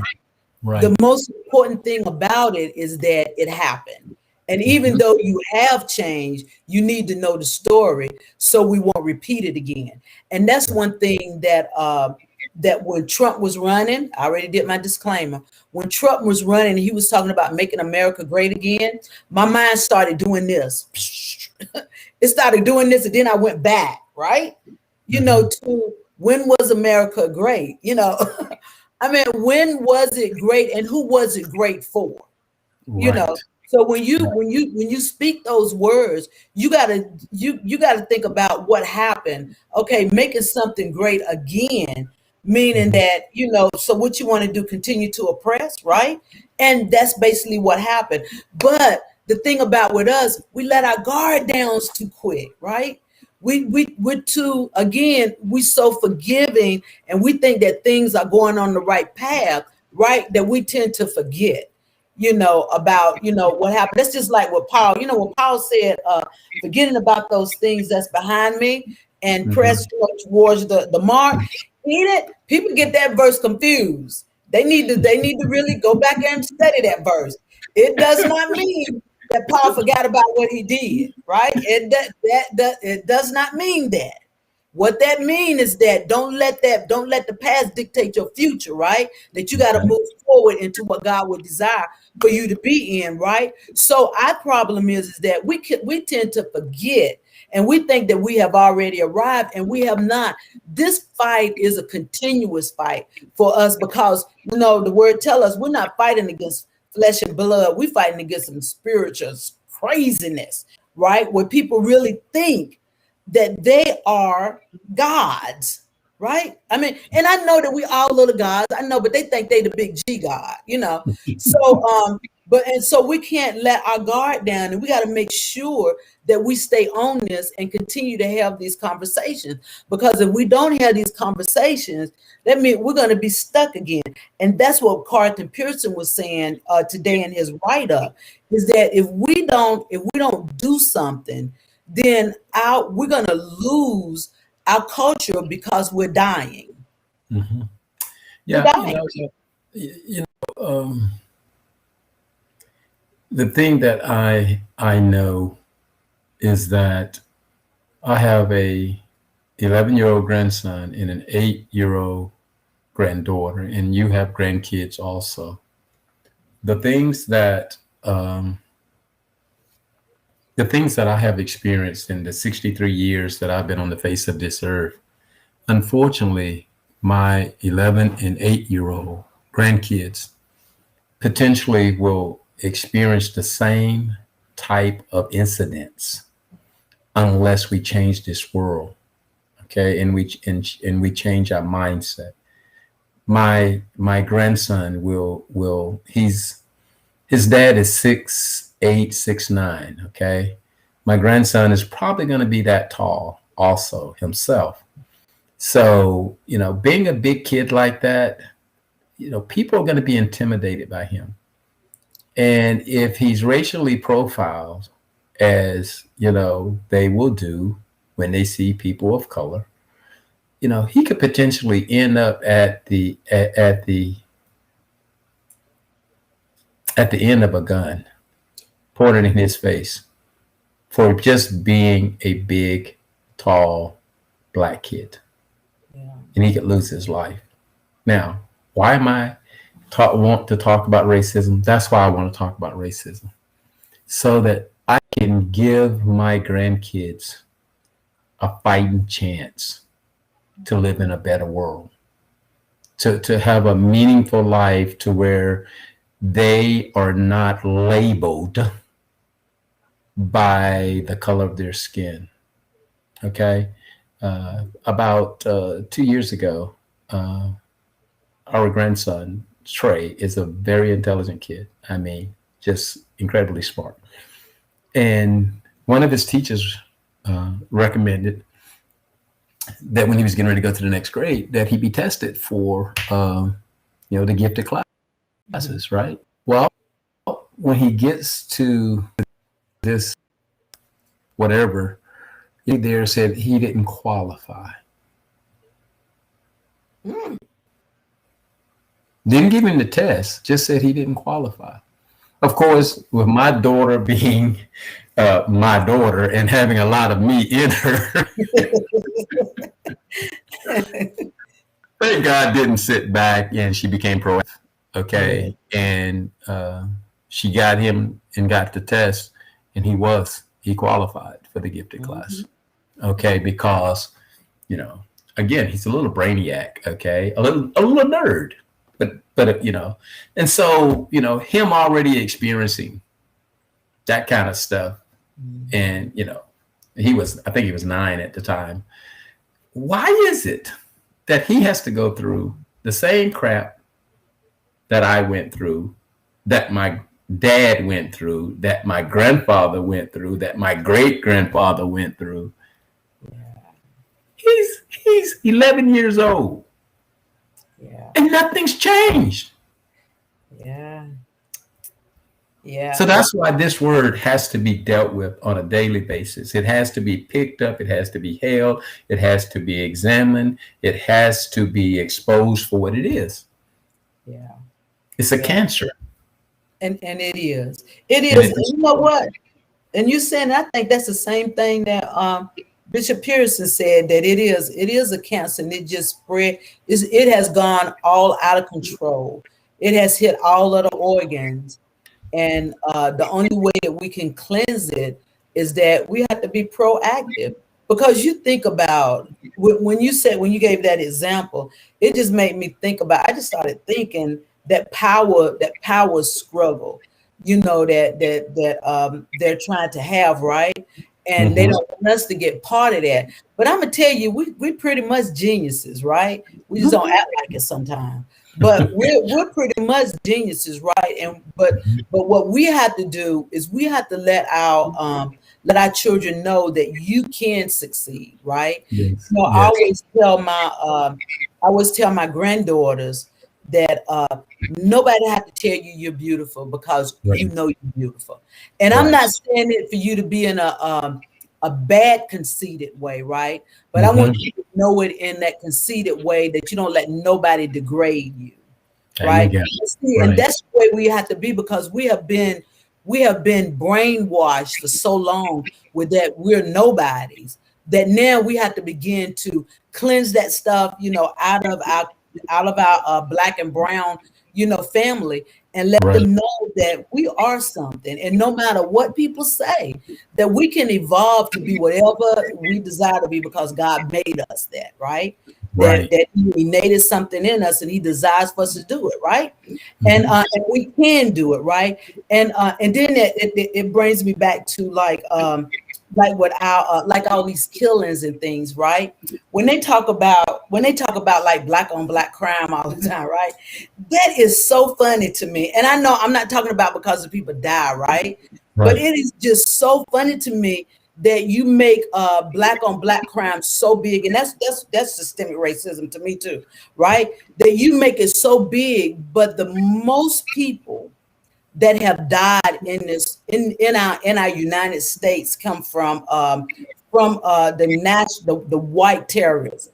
Right. the most important thing about it is that it happened. And even Mhm. though you have changed, you need to know the story so we won't repeat it again. And that's one thing that when Trump was running, I already did my disclaimer. When Trump was running, he was talking about making America great again. My mind started doing this. It started doing this, and then I went back, right? To when was America great? I mean, when was it great and who was it great for? you know Right. so when you speak those words, you gotta think about what happened. Okay, making something great again, meaning Mhm. that, so what you want to do, continue to oppress, right? And that's basically what happened. But the thing about with us, we let our guard down too quick, right? We're too, again, we so forgiving, and we think that things are going on the right path, right? That we tend to forget, about, what happened. That's just like what Paul, what Paul said, forgetting about those things that's behind me and Mhm. press towards the mark. People get that verse confused. They need to really go back and study that verse. It does not mean that Paul forgot about what he did, right? It does not mean that. What that means is that don't let the past dictate your future, right? That you got to Okay. move forward into what God would desire for you to be in, right? So our problem is that we tend to forget, and we think that we have already arrived, and we have not. This fight is a continuous fight for us because, the word tell us we're not fighting against flesh and blood. We're fighting against some spiritual craziness, right? Where people really think that they are gods. right? I mean, and I know that we all little gods. I know, but they think they the big G God, you know. So but and so we can't let our guard down, and we got to make sure that we stay on this and continue to have these conversations. Because if we don't have these conversations, that means we're going to be stuck again. And that's what Carlton Pearson was saying today in his write-up, is that if we don't do something, then we're going to lose our culture because we're dying. Mm-hmm. We're Yeah, dying. the thing that I know is that I have a 11-year-old grandson and an 8-year-old granddaughter, and you have grandkids also. The things that um, the things that I have experienced in the 63 years that I've been on the face of this earth, unfortunately, my 11 and 8-year-old grandkids potentially will experience the same type of incidents unless we change this world, okay, and we change our mindset. My grandson will he's his dad is 6'8", 6'9", okay. My grandson is probably going to be that tall also himself. So, being a big kid like that, people are going to be intimidated by him. And if he's racially profiled, as they will do when they see people of color, he could potentially end up at the end of a gun pointed in his face for just being a big, tall black kid, Yeah. and he could lose his life. Now, why am I want to talk about racism? That's why I want to talk about racism, so that I can give my grandkids a fighting chance to live in a better world, to have a meaningful life, to where they are not labeled by the color of their skin. Okay. About 2 years ago, our grandson, Trey, is a very intelligent kid. I mean, just incredibly smart. And one of his teachers recommended that when he was getting ready to go to the next grade, that he be tested for, the gifted classes, right? Well, when he gets to this, whatever, he there said he didn't qualify. Mm. Didn't give him the test, just said he didn't qualify. Of course, with my daughter being my daughter and having a lot of me in her, thank God didn't sit back, and she became proactive. Okay. Yeah. And she got him and got the test, and he qualified for the gifted class. Okay. Because, again, he's a little brainiac. Okay. A little nerd, but, and so, him already experiencing that kind of stuff. And, I think he was 9 at the time. Why is it that he has to go through the same crap that I went through, that my dad went through, that my grandfather went through, that my great grandfather went through? He's 11 years old. Yeah. And nothing's changed. Yeah. Yeah. So that's why this word has to be dealt with on a daily basis. It has to be picked up. It has to be held. It has to be examined. It has to be exposed for what it is. Yeah. It's a cancer. And it is. It is. And you know what? And you saying, I think that's the same thing that Bishop Pearson said, that it is a cancer, and it just spread. It has gone all out of control. It has hit all of the organs. And the only way that we can cleanse it is that we have to be proactive. Because you think about when you gave that example, it just made me think about. I just started thinking that power struggle, that they're trying to have, right? and they don't want us to get part of that. But I'm gonna tell you, we pretty much geniuses, right? We just don't act like it sometimes. But we're pretty much geniuses, right? And but what we have to do is we have to let our children know that you can succeed, right? Yes. You know, Yes. I always tell my granddaughters that nobody have to tell you you're beautiful because you Right. know you're beautiful. And I'm Right. not saying it for you to be in a bad conceited way, right? But I want Hmm. you to know it in that conceited way that you don't let nobody degrade you, There you right? go. See, and Right. that's the way we have to be because we have been brainwashed for so long with that we're nobodies that now we have to begin to cleanse that stuff, out of our black and brown, family, and let Right. them know that we are something. And no matter what people say, that we can evolve to be whatever we desire to be because God made us that, right? That Right. that He innate something in us, and He desires for us to do it, right? And Hmm. and we can do it, right? And then it brings me back to like like all these killings and things, right? When they talk about like black on black crime all the time, right? That is so funny to me. And I know I'm not talking about because the people die, right? But Right. it is just so funny to me that you make black on black crime so big, and that's systemic racism to me too, right? That you make it so big, but the most people that have died in our United States come from the white terrorism,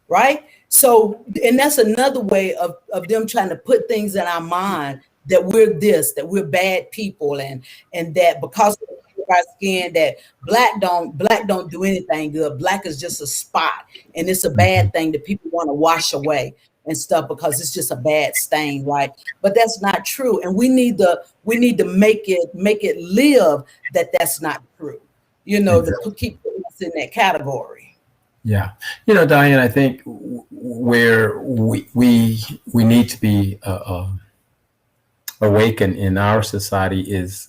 right? So, and that's another way of them trying to put things in our mind that we're this, that we're bad people, and that because of our skin, that black don't do anything good. Black is just a spot, and it's a Hmm. bad thing that people want to wash away and stuff because it's just a bad stain, right? But that's not true, and we need to make it live that that's not true. To Exactly. keep putting us in that category. Yeah. Diane, I think where we need to be awakened in our society is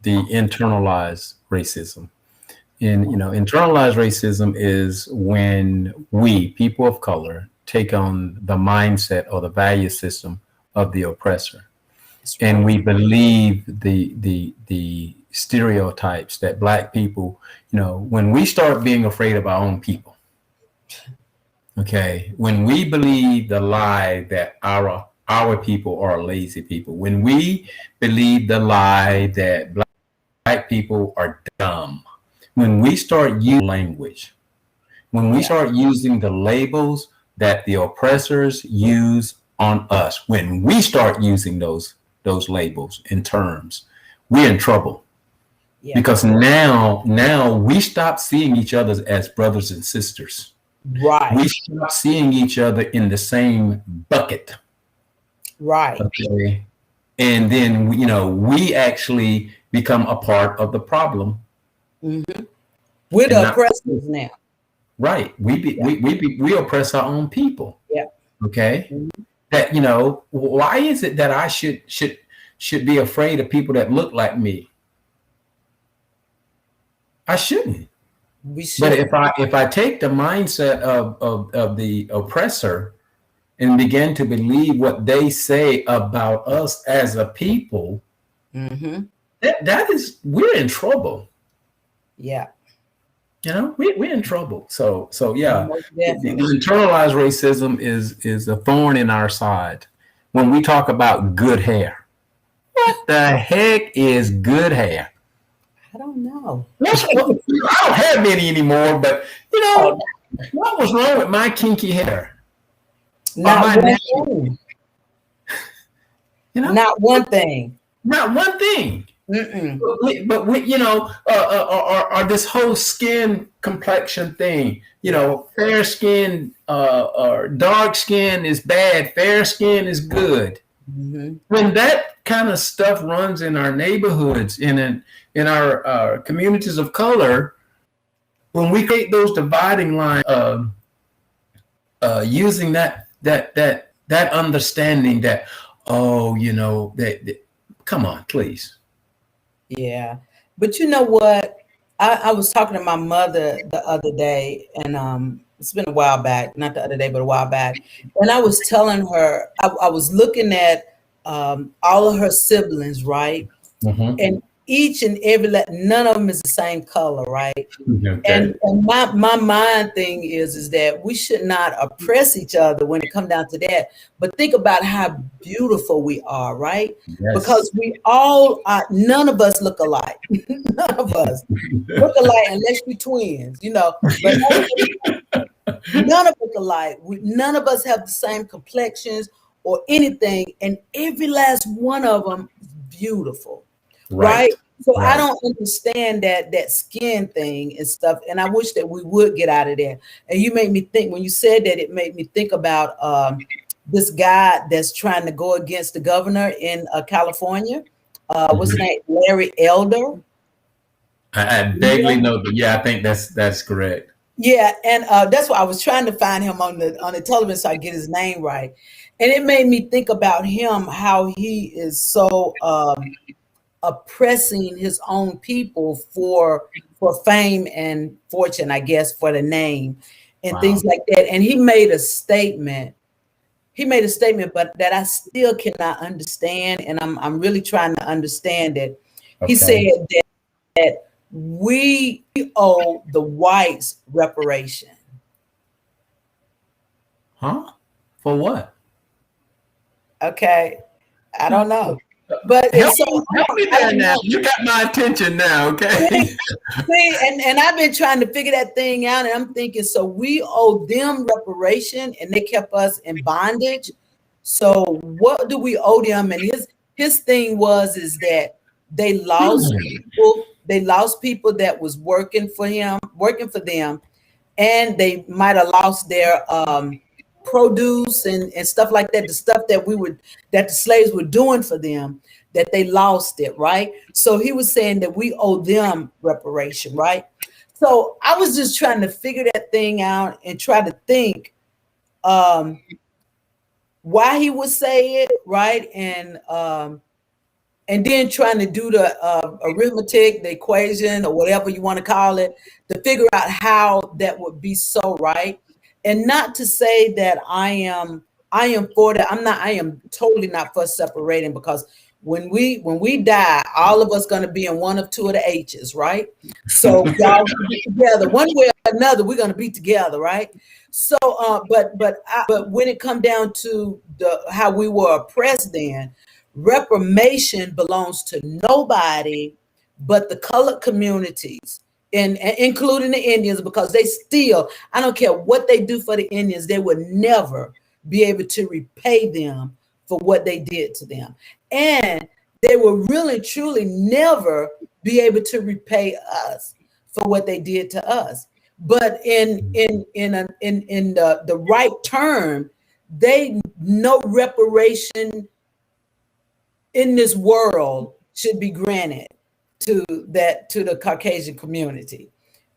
the internalized racism. And internalized racism is when we, people of color, take on the mindset or the value system of the oppressor, That's and right. we believe the stereotypes that black people, when we start being afraid of our own people. Okay, when we believe the lie that our people are lazy people, when we believe the lie that black people are dumb, when we start using language, when we Yeah. start using the labels that the oppressors use on us, when we start using those labels and terms, we're in trouble Yeah. because now we stop seeing each other as brothers and sisters. We Right. stop seeing each other in the same bucket. Right. Okay. And then we actually become a part of the problem Hmm. We're and the not oppressors now. right. Yeah. We oppress our own people. Yeah. Okay. Mhm. That why is it that I should be afraid of people that look like me? I shouldn't. We But if shouldn't. I take the mindset of the oppressor and begin to believe what they say about us as a people, Hmm. that is, we're in trouble. Yeah. We're in trouble. So yeah, Most the definitely. internalized racism is a thorn in our side. When we talk about good hair, what the heck is good hair? I don't know. I don't have many anymore, but Oh, what was wrong with my kinky hair or not my one nappy? thing. You know, Not one thing. not one thing. Mm-mm. Or this whole skin complexion thing. Yeah. Fair skin or dark skin is bad. Fair skin is good. Hmm. When that kind of stuff runs in our neighborhoods, in our communities of color, when we create those dividing lines, using that understanding that, oh, that come on, please. Yeah. But you know what? I was talking to my mother the other day, and it's been a while back, not the other day, but a while back. And I was telling her, I was looking at all of her siblings, right? Mm-hmm. And each and every, none of them is the same color, right? Okay. And my mind thing is that we should not oppress each other when it come down to that. But think about how beautiful we are, right? Yes. Because we all are, none of us look alike. None of us look alike unless we twins, you know. But none of us alike. None of us have the same complexions or anything, and every last one of them is beautiful, right? Right. So I Right. don't understand that skin thing and stuff, and I wish that we would get out of there. And you made me think when you said that, it made me think about this guy that's trying to go against the governor in California. What's his Mhm. name? Larry Elder. I vaguely know, but yeah, I think that's correct. Yeah, and that's why I was trying to find him on the television so I get his name right. And it made me think about him, how he is so oppressing his own people for fame and fortune, I guess, for the name and things Wow. like that. And he made a statement. He made a statement, but that I still cannot understand, and I'm really trying to understand it. He said Okay. that we owe the whites reparation. Huh? For what? Okay, I don't know, but it's so Help me I there don't now. know. You got my attention now, See, okay? see, and I've been trying to figure that thing out, and I'm thinking, so we owe them reparation, and they kept us in bondage. So what do we owe them? And his thing was is that they lost people. They lost people that was working for him, working for them, and they might have lost their produce and stuff like that, the stuff that that the slaves were doing for them, that they lost it, right? So he was saying that we owe them reparation, right? So I was just trying to figure that thing out and try to think um why he would say it, right? And then trying to do the arithmetic, the equation, or whatever you want to call it, to figure out how that would be so right. And not to say that I am for that. I'm not. I am totally not for separating because when we die, all of us going to be in one of two of the H's, right? So y'all gonna be together one way or another. We're going to be together, right? So, but when it come down to the how we were oppressed then, reformation belongs to nobody but the colored communities, and including the Indians, because they still, I don't care what they do for the Indians, they would never be able to repay them for what they did to them. And they will really truly never be able to repay us for what they did to us. But in the right term, they no reparation in this world should be granted to the Caucasian community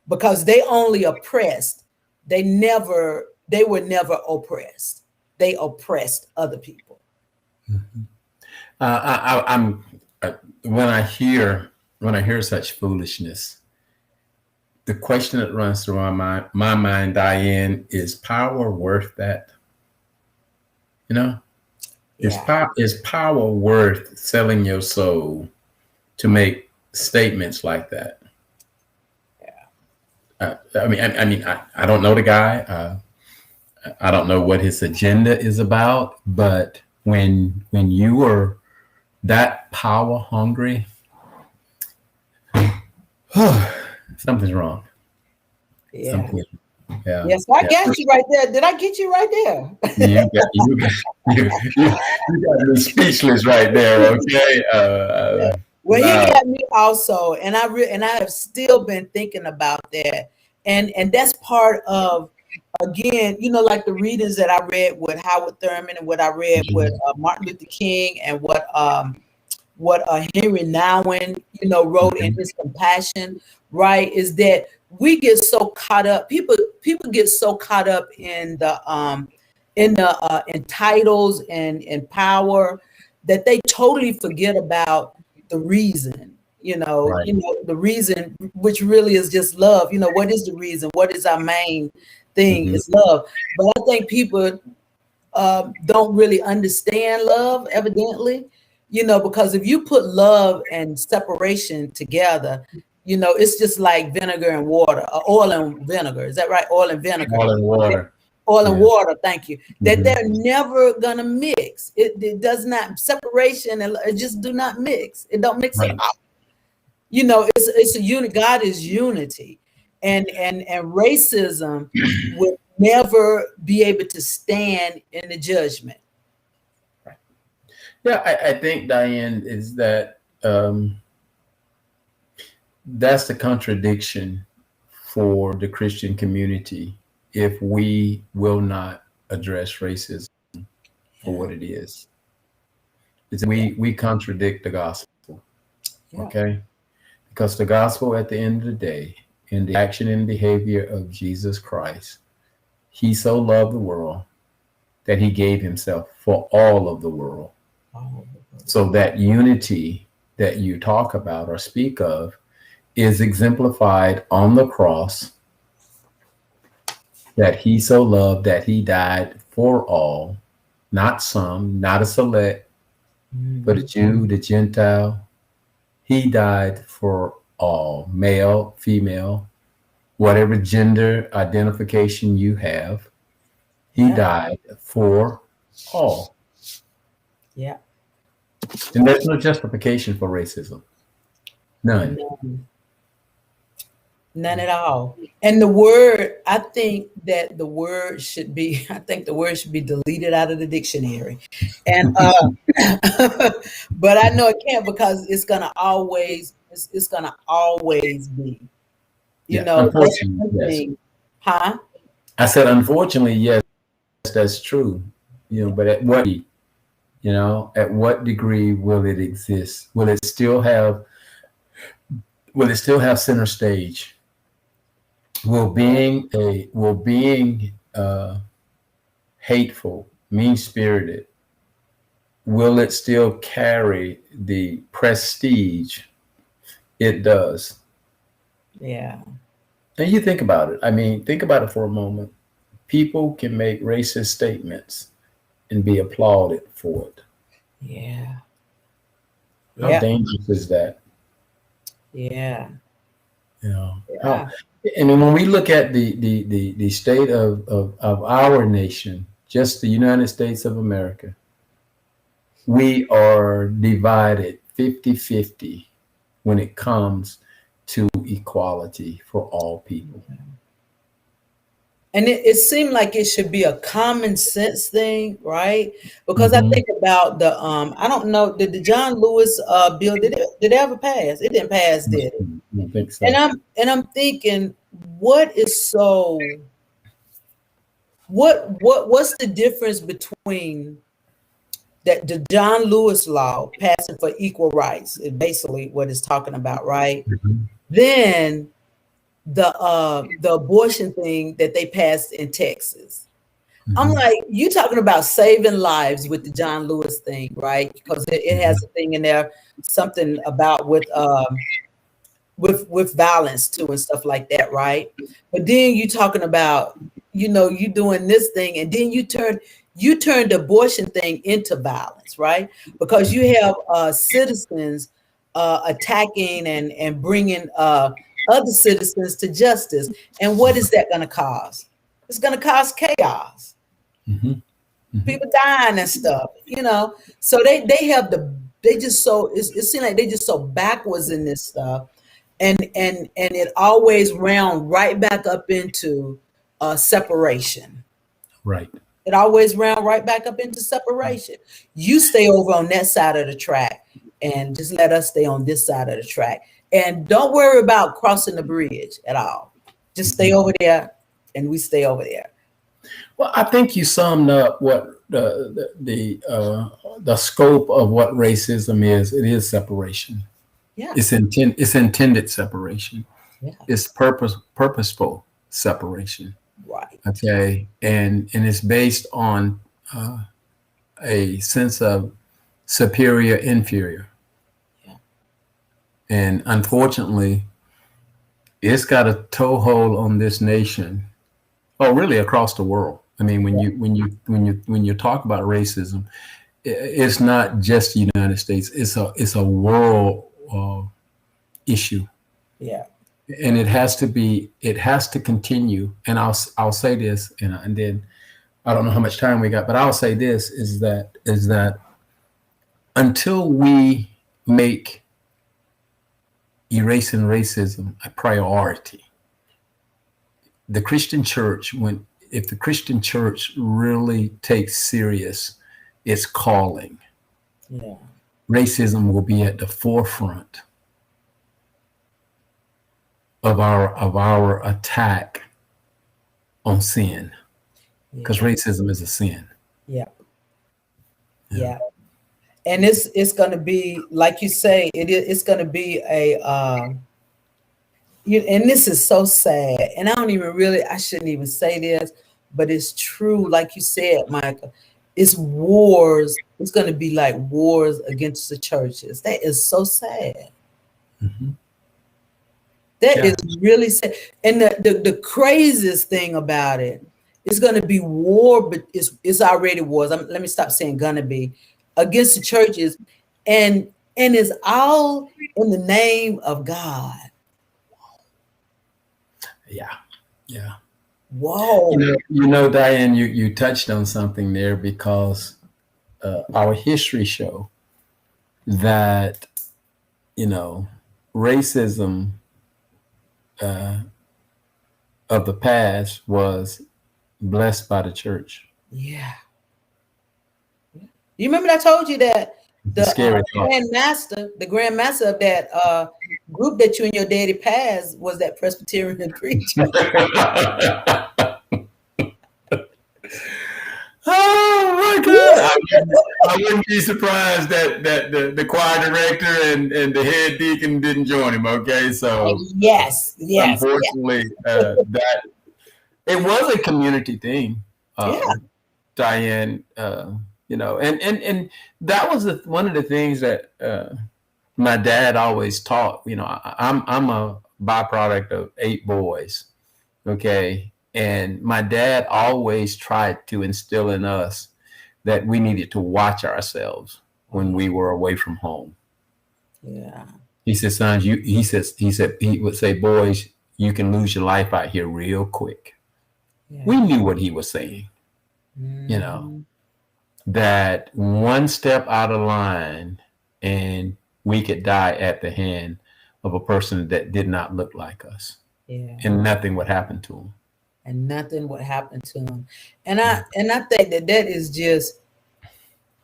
because they only oppressed. They were never oppressed. They oppressed other people. I'm when I hear such foolishness, the question that runs through my mind, Diane, is power worth that? You know, Yeah. is power worth selling your soul to make statements like that? I don't know the guy. I don't know what his agenda is about. But when you are that power hungry, something's wrong. Yeah. Something. Yeah. Yes, I Yeah. got you right there. Did I get you right there? You got me speechless right there. Okay. Yeah. Well, he Wow. got me also, and and I have still been thinking about that, and that's part of, again, you know, like the readings that I read with Howard Thurman and what I read with Martin Luther King and what Henry Nouwen, you know, wrote in Mhm. his Compassion, right? Is that we get so caught up. People get so caught up in titles and power that they totally forget about the reason. Right. The reason, which really is just love. What is the reason? What is our main thing? Hmm. Is love. But I think people don't really understand love, evidently, because if you put love and separation together, it's just like vinegar and water, or oil and vinegar. Is that right? Oil and vinegar. All in water. Oil and Yeah. water, thank you. That Hmm. they're never gonna mix. It does not, separation and it just do not mix. It don't mix at Right. all. It's a unit. God is unity, and racism would never be able to stand in the judgment. Yeah, I think, Diane, is that that's the contradiction for the Christian community if we will not address racism for Yeah, what it is. yeah, We contradict the gospel, yeah, okay? Because the gospel, at the end of the day, in the action and behavior of Jesus Christ, he so loved the world that he gave himself for all of the world. oh, So that unity that you talk about or speak of is exemplified on the cross, that he so loved that he died for all, not some, not a select, but a mhm, Jew, the Gentile. He died for all, male, female, whatever gender identification you have. He yeah, died for all. yeah. And there's no justification for racism. None. None, none at all. And the word, I think that the word should be, I think the word should be deleted out of the dictionary. And but I know it can't, because it's gonna always be. Yeah, That's unfortunately, one yes. thing. Huh? I said, unfortunately, yes, that's true. Yeah. But at what degree will it exist? Will it still have center stage? Will being hateful, mean spirited, will it still carry the prestige it does? Yeah. And you think about it. I mean, think about it for a moment. People can make racist statements and be applauded for it. Yeah. How Yeah. dangerous is that? Yeah. You know how. Yeah. And then when we look at the state of our nation, just the United States of America, we are divided 50-50 when it comes to equality for all people. And it seemed like it should be a common sense thing, right? Because I Hmm. think about I don't know, did the John Lewis bill, did it ever pass? It didn't pass, did it? I don't think And so. I'm thinking, what is so what's the difference between that the John Lewis law passing for equal rights is basically what it's talking about, right? Mhm. Then the abortion thing that they passed in Texas. I'm Mhm. like, you talking about saving lives with the John Lewis thing, right? Because it has Mhm. a thing in there, something about with violence too and stuff like that, right? But then you talking about, you doing this thing, and then you turn the abortion thing into violence, right? Because you have citizens attacking and bringing other citizens to justice, and what is that going to cause? It's going to cause chaos, Mhm. Mhm. people dying and stuff, so they just so it seems like they just so backwards in this stuff, and it always round right back up into separation. Right. It always round right back up into separation. You stay over on that side of the track, and just let us stay on this side of the track, and don't worry about crossing the bridge at all. Just stay over there, and we stay over there. Well, I think you summed up what the scope of what racism is. It is separation. Yeah, It's intended separation. yeah, It's purposeful separation. right. Okay, and it's based on uh, a sense of superior inferior. Yeah, And unfortunately, it's got a toehold on this nation, oh, really across the world. I mean, when you talk about racism, it's not just the United States. It's a world issue, Yeah. and it has to continue. And I'll say this, and then I don't know how much time we got, but I'll say this is that until we make erasing racism a priority, the Christian church, when if the Christian church really takes serious its calling, Yeah. racism will be at the forefront of our attack on sin, because Yeah. racism is a sin. Yeah. Yeah. Yeah. And it's going to be like you say, it's going to be a and this is so sad. And I shouldn't even say this, but it's true. Like you said, Michael, it's wars. It's going to be like wars against the churches. That is so sad. Mm-hmm. That is Yeah. really sad. And the craziest thing about it is going to be war, but it's already wars. Let me stop saying gonna be against the churches, and it's all in the name of God. Yeah. Yeah. Whoa. Diane, you touched on something there, because our history show that you know racism uh, of the past was blessed by the church. Yeah. You remember I told you that It's a the scary thought. grandmaster of that group that you and your daddy passed was that Presbyterian preacher. Oh my God! I wouldn't be surprised that the choir director and the head deacon didn't join him. Okay, so Yes, yes, yeah, unfortunately, that it was a community thing, yeah, Diane. And that was one of the things that my dad always taught. I'm a byproduct of 8 boys. Okay, and my dad always tried to instill in us that we needed to watch ourselves when we were away from home. yeah, He said, "Sons, he would say, boys, you can lose your life out here real quick." We yeah. knew what he was saying, you know, Mhm. that one step out of line and we could die at the hand of a person that did not look like us, Yeah. and nothing would happen to him. And nothing would happen to him. And Yeah. I think that is just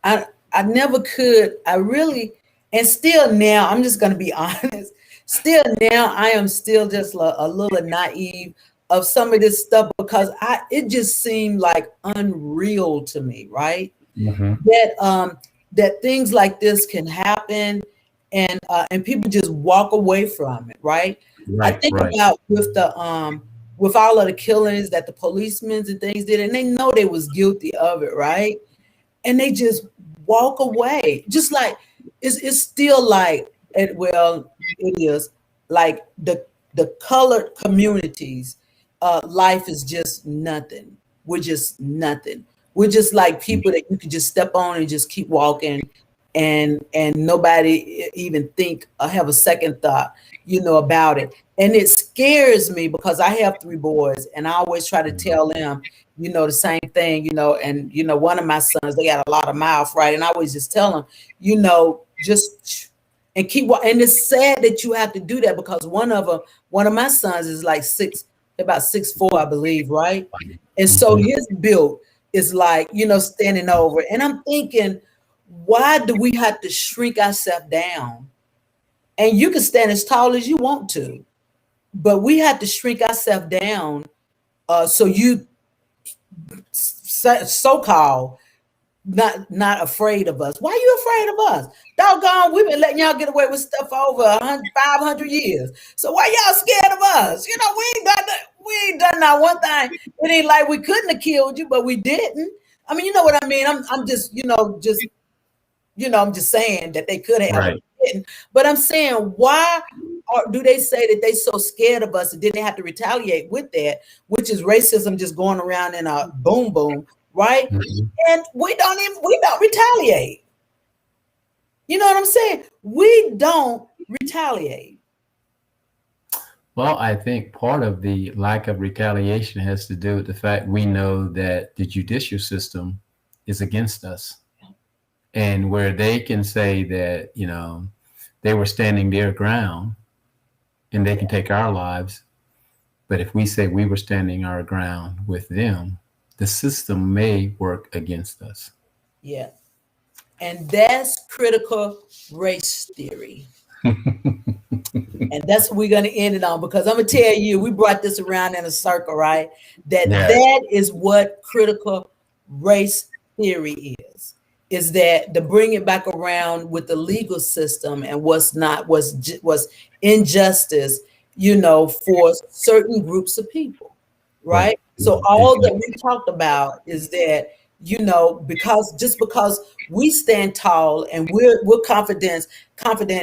I never could. I really, and still now, I'm just going to be honest. Still now, I am still just a little naive of some of this stuff because it just seemed like unreal to me, right? Mm-hmm. That things like this can happen, and people just walk away from it, right? I Right, think right. about with all of the killings that the policemen and things did, and they know they was guilty of it, right? And they just walk away. Just like it's still like it is like the colored communities, life is just nothing. We're just nothing. We're just like people that you could just step on and just keep walking, and nobody even think or have a second thought, about it. And it scares me because I have 3 boys, and I always try to tell them, the same thing, and one of my sons, they got a lot of mouth, right? And I always just tell them, just and and it's sad that you have to do that because one of my sons is like about 6'4", I believe, right? And so Mm-hmm. his build is like, standing over. And I'm thinking, why do we have to shrink ourselves down? And you can stand as tall as you want to, but we have to shrink ourselves down so you so-called not afraid of us. Why are you afraid of us? Doggone, we've been letting y'all get away with stuff for over 500 years. So why y'all scared of us? We ain't done not one thing. It ain't like we couldn't have killed you, but we didn't. I mean, you know what I mean? I'm just, I'm just saying that they could have, Right. didn't. But I'm saying, why do they say that they so scared of us and then they have to retaliate with that, which is racism just going around in a boom boom, right? Mhm. And we don't retaliate. You know what I'm saying? We don't retaliate. Well, I think part of the lack of retaliation has to do with the fact we know that the judicial system is against us. And where they can say that, they were standing their ground and they can take our lives. But if we say we were standing our ground with them, the system may work against us. Yeah. And that's critical race theory. And that's what we're going to end it on, because I'm going to tell you, we brought this around in a circle, right? Yeah. That is what critical race theory is that to bring it back around with the legal system and what's not, was injustice, for certain groups of people, Right. right? So all that we talked about is that, because we stand tall and we're confident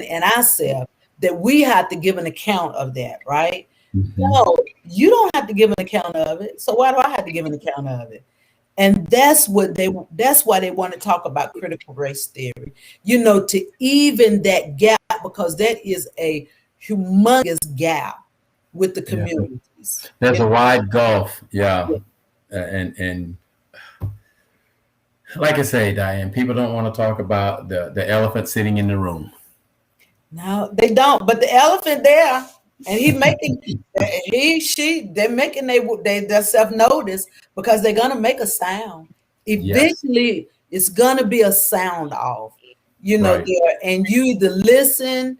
in ourselves, that we have to give an account of that, right? Mhm. No, you don't have to give an account of it. So why do I have to give an account of it? And that's why they want to talk about critical race theory, to even that gap, because that is a humongous gap with the Yeah. communities. There's a wide gulf. Yeah. And like I say, Diane, people don't want to talk about the elephant sitting in the room. No, they don't. But the elephant there, and they're making their self notice, because they're gonna make a sound. Yes. Eventually, it's gonna be a sound off, Right. there, and you either listen,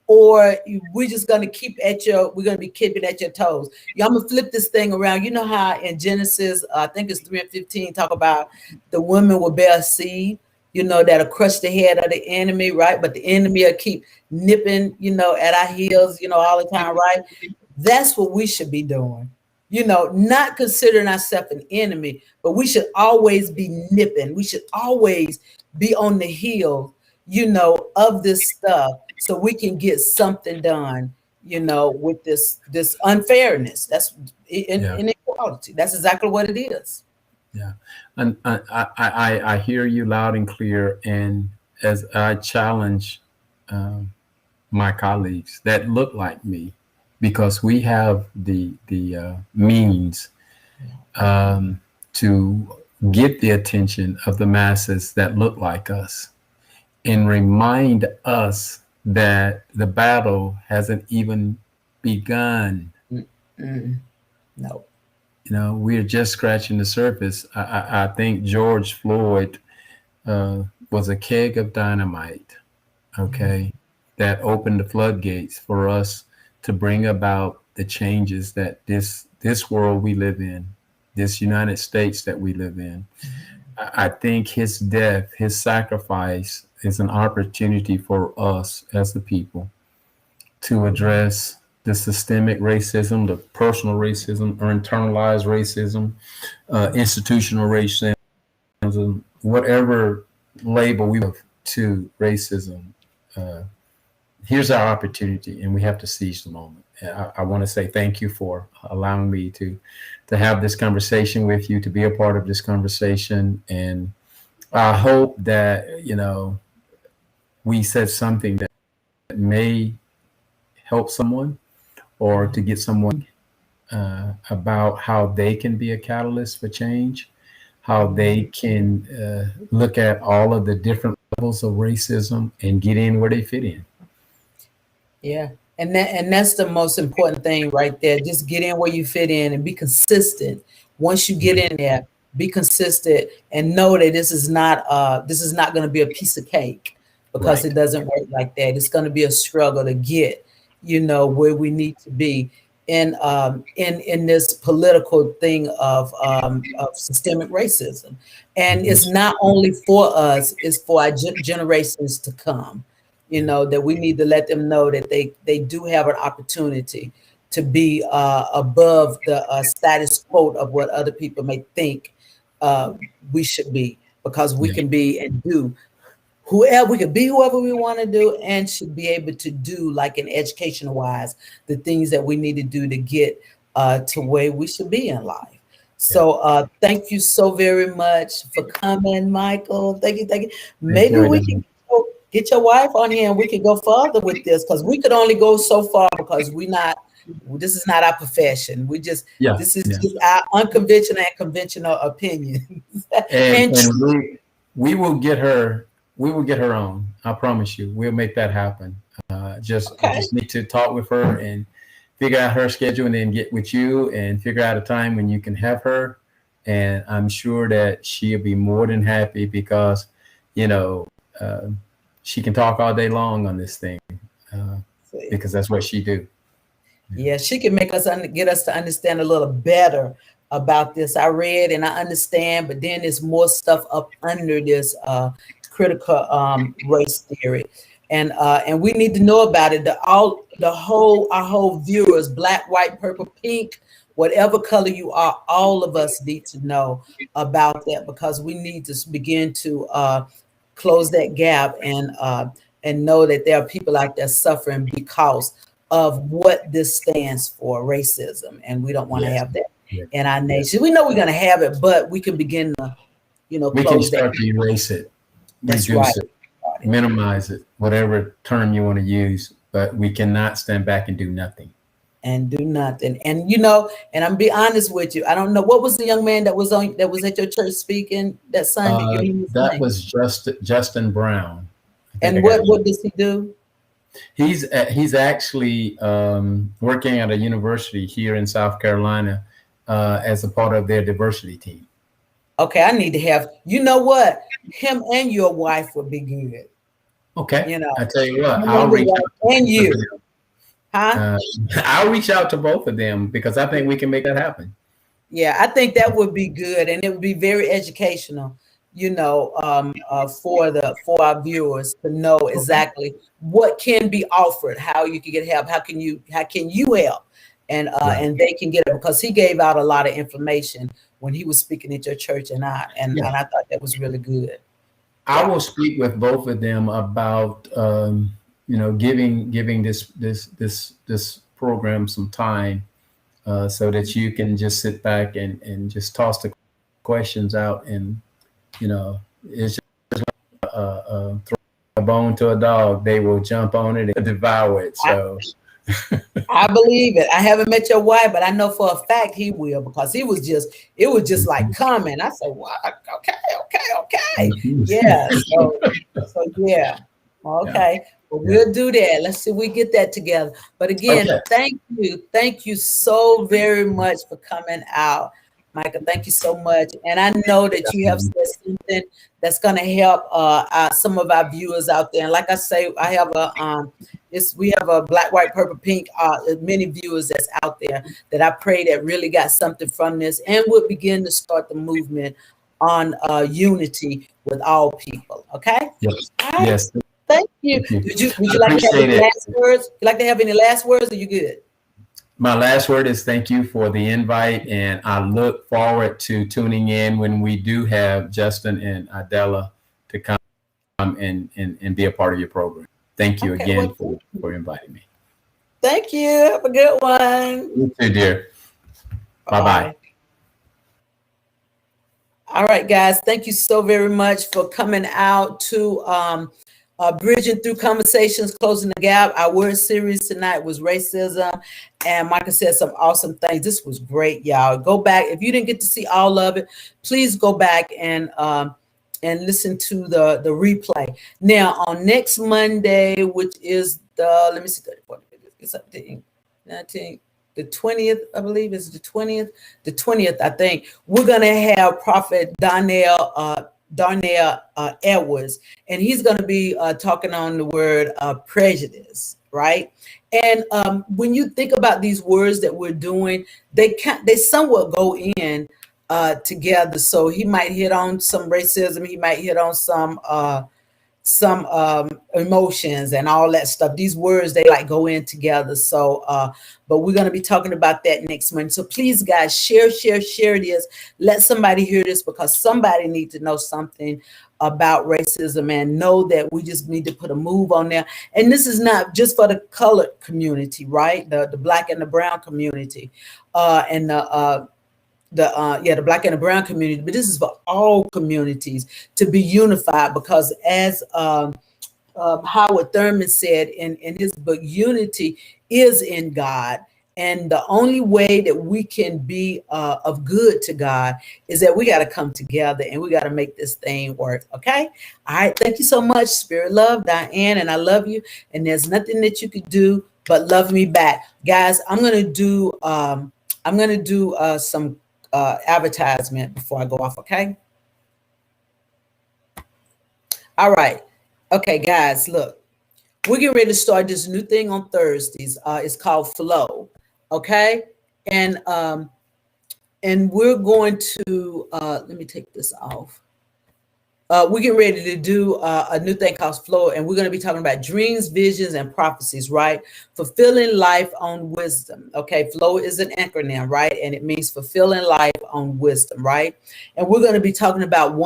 or we're gonna be keeping at your toes. Yeah, I'm gonna flip this thing around. You know how in Genesis, I think it's 3:15, talk about the woman will bear a seed, that'll crush the head of the enemy, right? But the enemy will keep nipping, at our heels, all the time, right? That's what we should be doing. Not considering ourselves an enemy, but we should always be nipping. We should always be on the heel, of this stuff, so we can get something done, with this unfairness. That's Yeah. inequality. That's exactly what it is. Yeah. And I hear you loud and clear. And as I challenge um, my colleagues that look like me, because we have the means to get the attention of the masses that look like us, and remind us that the battle hasn't even begun. Mm-mm. No. We're just scratching the surface. I think George Floyd was a keg of dynamite, okay, that opened the floodgates for us to bring about the changes that this world we live in, this United States that we live in. I think his death, his sacrifice, is an opportunity for us as the people to address the systemic racism, the personal racism, or internalized racism, institutional racism, whatever label we give to racism. Uh, Here's our opportunity, and we have to seize the moment. I want to say thank you for allowing me to have this conversation with you, to be a part of this conversation, and I hope that we said something that may help someone, or to get someone about how they can be a catalyst for change, how they can look at all of the different levels of racism and get in where they fit in. Yeah. And that's the most important thing right there. Just get in where you fit in and be consistent. Once you get in there, be consistent and know that this is not going to be a piece of cake, because Right. it doesn't work like that. It's going to be a struggle to get, where we need to be in this political thing of systemic racism. And it's not only for us, it's for our generations to come, that we need to let them know that they do have an opportunity to be above the status quo of what other people may think uh, we should be, because we Yeah. can be and do whoever we could be, whoever we want to do, and should be able to do, like in educational wise, the things that we need to do to get to where we should be in life. Yeah. So thank you so very much for coming, Michael. Thank you, thank you. Maybe Enjoyed we it. can get your wife on here and we can go further with this, because we could only go so far, because we not, this is not our profession. We just, Yeah. this is Yeah. just our unconventional and conventional opinions. And And we will get her. We will get her on. I promise you. We'll make that happen. Just I okay. just need to talk with her and figure out her schedule, and then get with you and figure out a time when you can have her. And I'm sure that she'll be more than happy, because you know uh, she can talk all day long on this thing, uh, because that's what she do. Yeah, she can make us get us to understand a little better about this. I read and I understand, but then there's more stuff up under this critical race theory, and we need to know about it. The whole our whole viewers, black, white, purple, pink, whatever color you are, all of us need to know about that, because we need to begin to close that gap and know that there are people out there suffering because of what this stands for, racism, and we don't want to Yes. have that Yes. in our Yes. nation. We know we're going to have it, but we can begin to, We can close that. start to erase it, That's right. reduce it, minimize it, whatever term you want to use, but we cannot stand back and do nothing. And do nothing. And and I'm be honest with you. I don't know what was the young man that was at your church speaking that Sunday. You remember his That name? was Justin Brown. I think I And got what it. does he do? He's actually working at a university here in South Carolina, as a part of their diversity team. Okay, I need to have. You know what? Him and your wife would be good. Okay, You know, I tell you what, him I'll and your reach wife out to and both of you, them. huh? Uh, I'll reach out to both of them, because I think we can make that happen. Yeah, I think that would be good, and it would be very educational, for our viewers to know Okay. exactly what can be offered, how you can get help, how can you help, Right. and they can get it, because he gave out a lot of information when he was speaking at your church, and Yeah. I thought that was really good. I Yeah. will speak with both of them about giving this program some time, so that you can just sit back and just toss the questions out, and it's just throw a bone to a dog, they will jump on it and devour it. I, So I believe it. I haven't met your wife, but I know for a fact he will, because it was just like coming. I said, "Wow, okay, okay, okay, yeah." So yeah, yeah, okay. But yeah. we'll do that. Let's see if we get that together. But again, Okay. thank you so very much for coming out, Michael. Thank you so much. And I know that you have said something that's going to help some of our viewers out there. And like I say, I have we have a black, white, purple, pink, many viewers that's out there that I pray that really got something from this, and will begin to start the movement on unity with all people. Okay. Yes. All right. Yes. Thank you. Thank you. Would I you like to have appreciate any it. last words? You like to have any last words? Or you good? My last word is thank you for the invite, and I look forward to tuning in when we do have Justin and Adela to come and be a part of your program. Thank you Okay. again Well, for inviting me. thank you. Have a good one. You too, dear. Bye bye. Bye. All right, guys. Thank you so very much for coming out to Bridging Through Conversations, Closing the Gap. Our word series tonight was racism. And Michael said some awesome things. This was great, y'all. Go back. If you didn't get to see all of it, please go back and listen to the replay. Now, on next Monday, which is let me see, 34, it's up to 19, the 20th, I believe is the 20th. The 20th, I think. We're going to have Prophet Darnell Edwards, and he's going to be talking on the word prejudice, right? And when you think about these words that we're doing, they somewhat go in together. So he might hit on some racism. He might hit on some emotions and all that stuff. These words, they like go in together. So but we're going to be talking about that next month. So please guys, share this. Let somebody hear this, because somebody needs to know something about racism and know that we just need to put a move on there. And this is not just for the colored community, right? The black and the brown community, and the black and the brown community, but this is for all communities to be unified, because as Howard Thurman said in his book, unity is in God. And the only way that we can be of good to God is that we got to come together and we got to make this thing work. Okay. All right. Thank you so much, Spirit Love, Diane. And I love you. And there's nothing that you could do but love me back. Guys, I'm going to do some advertisement before I go off. Okay. All right. Okay, guys, look, we're getting ready to start this new thing on Thursdays. It's called Flow. Okay. And we're going to let me take this off. We're getting ready to do a new thing called Flow, and we're going to be talking about dreams, visions, and prophecies, right? Fulfilling life on wisdom. Okay, Flow is an acronym, right? And it means fulfilling life on wisdom, right? And we're going to be talking about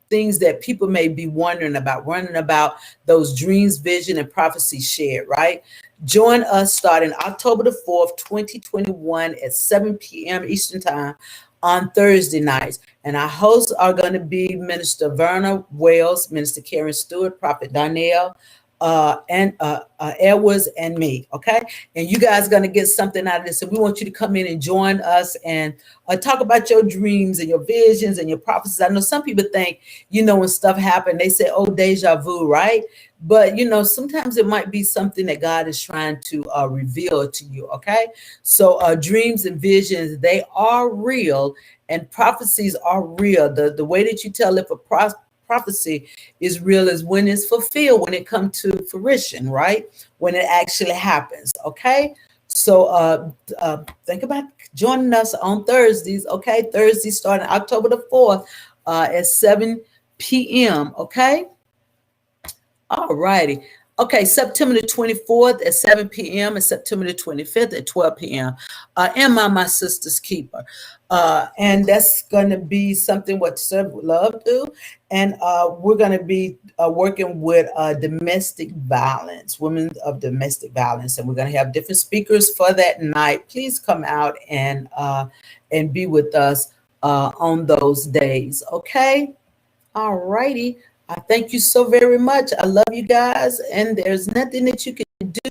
things that people may be wondering about those dreams, vision, and prophecies shared, right? Join us starting October the 4th, 2021 at 7 p.m. Eastern Time on Thursday nights. And our hosts are going to be Minister Verna Wells, Minister Karen Stewart, Prophet Donnell, and Edwards, and me. Okay. And you guys are going to get something out of this. And we want you to come in and join us and talk about your dreams and your visions and your prophecies. I know some people think, when stuff happens, they say, oh, deja vu, right? But, sometimes it might be something that God is trying to reveal to you. Okay. So dreams and visions, they are real, and prophecies are real. The way that you tell if a prophecy is real is when it's fulfilled, when it comes to fruition, right? When it actually happens. Okay. So think about joining us on Thursdays. Okay. Thursday starting October the 4th at 7 p.m. Okay. All righty. Okay, September the 24th at 7 p.m. and September the 25th at 12 p.m. Am I my sister's keeper? And that's going to be something what Serve with Love do. And we're going to be working with domestic violence, women of domestic violence. And we're going to have different speakers for that night. Please come out and be with us on those days. Okay. All righty. I thank you so very much. I love you guys. And there's nothing that you can do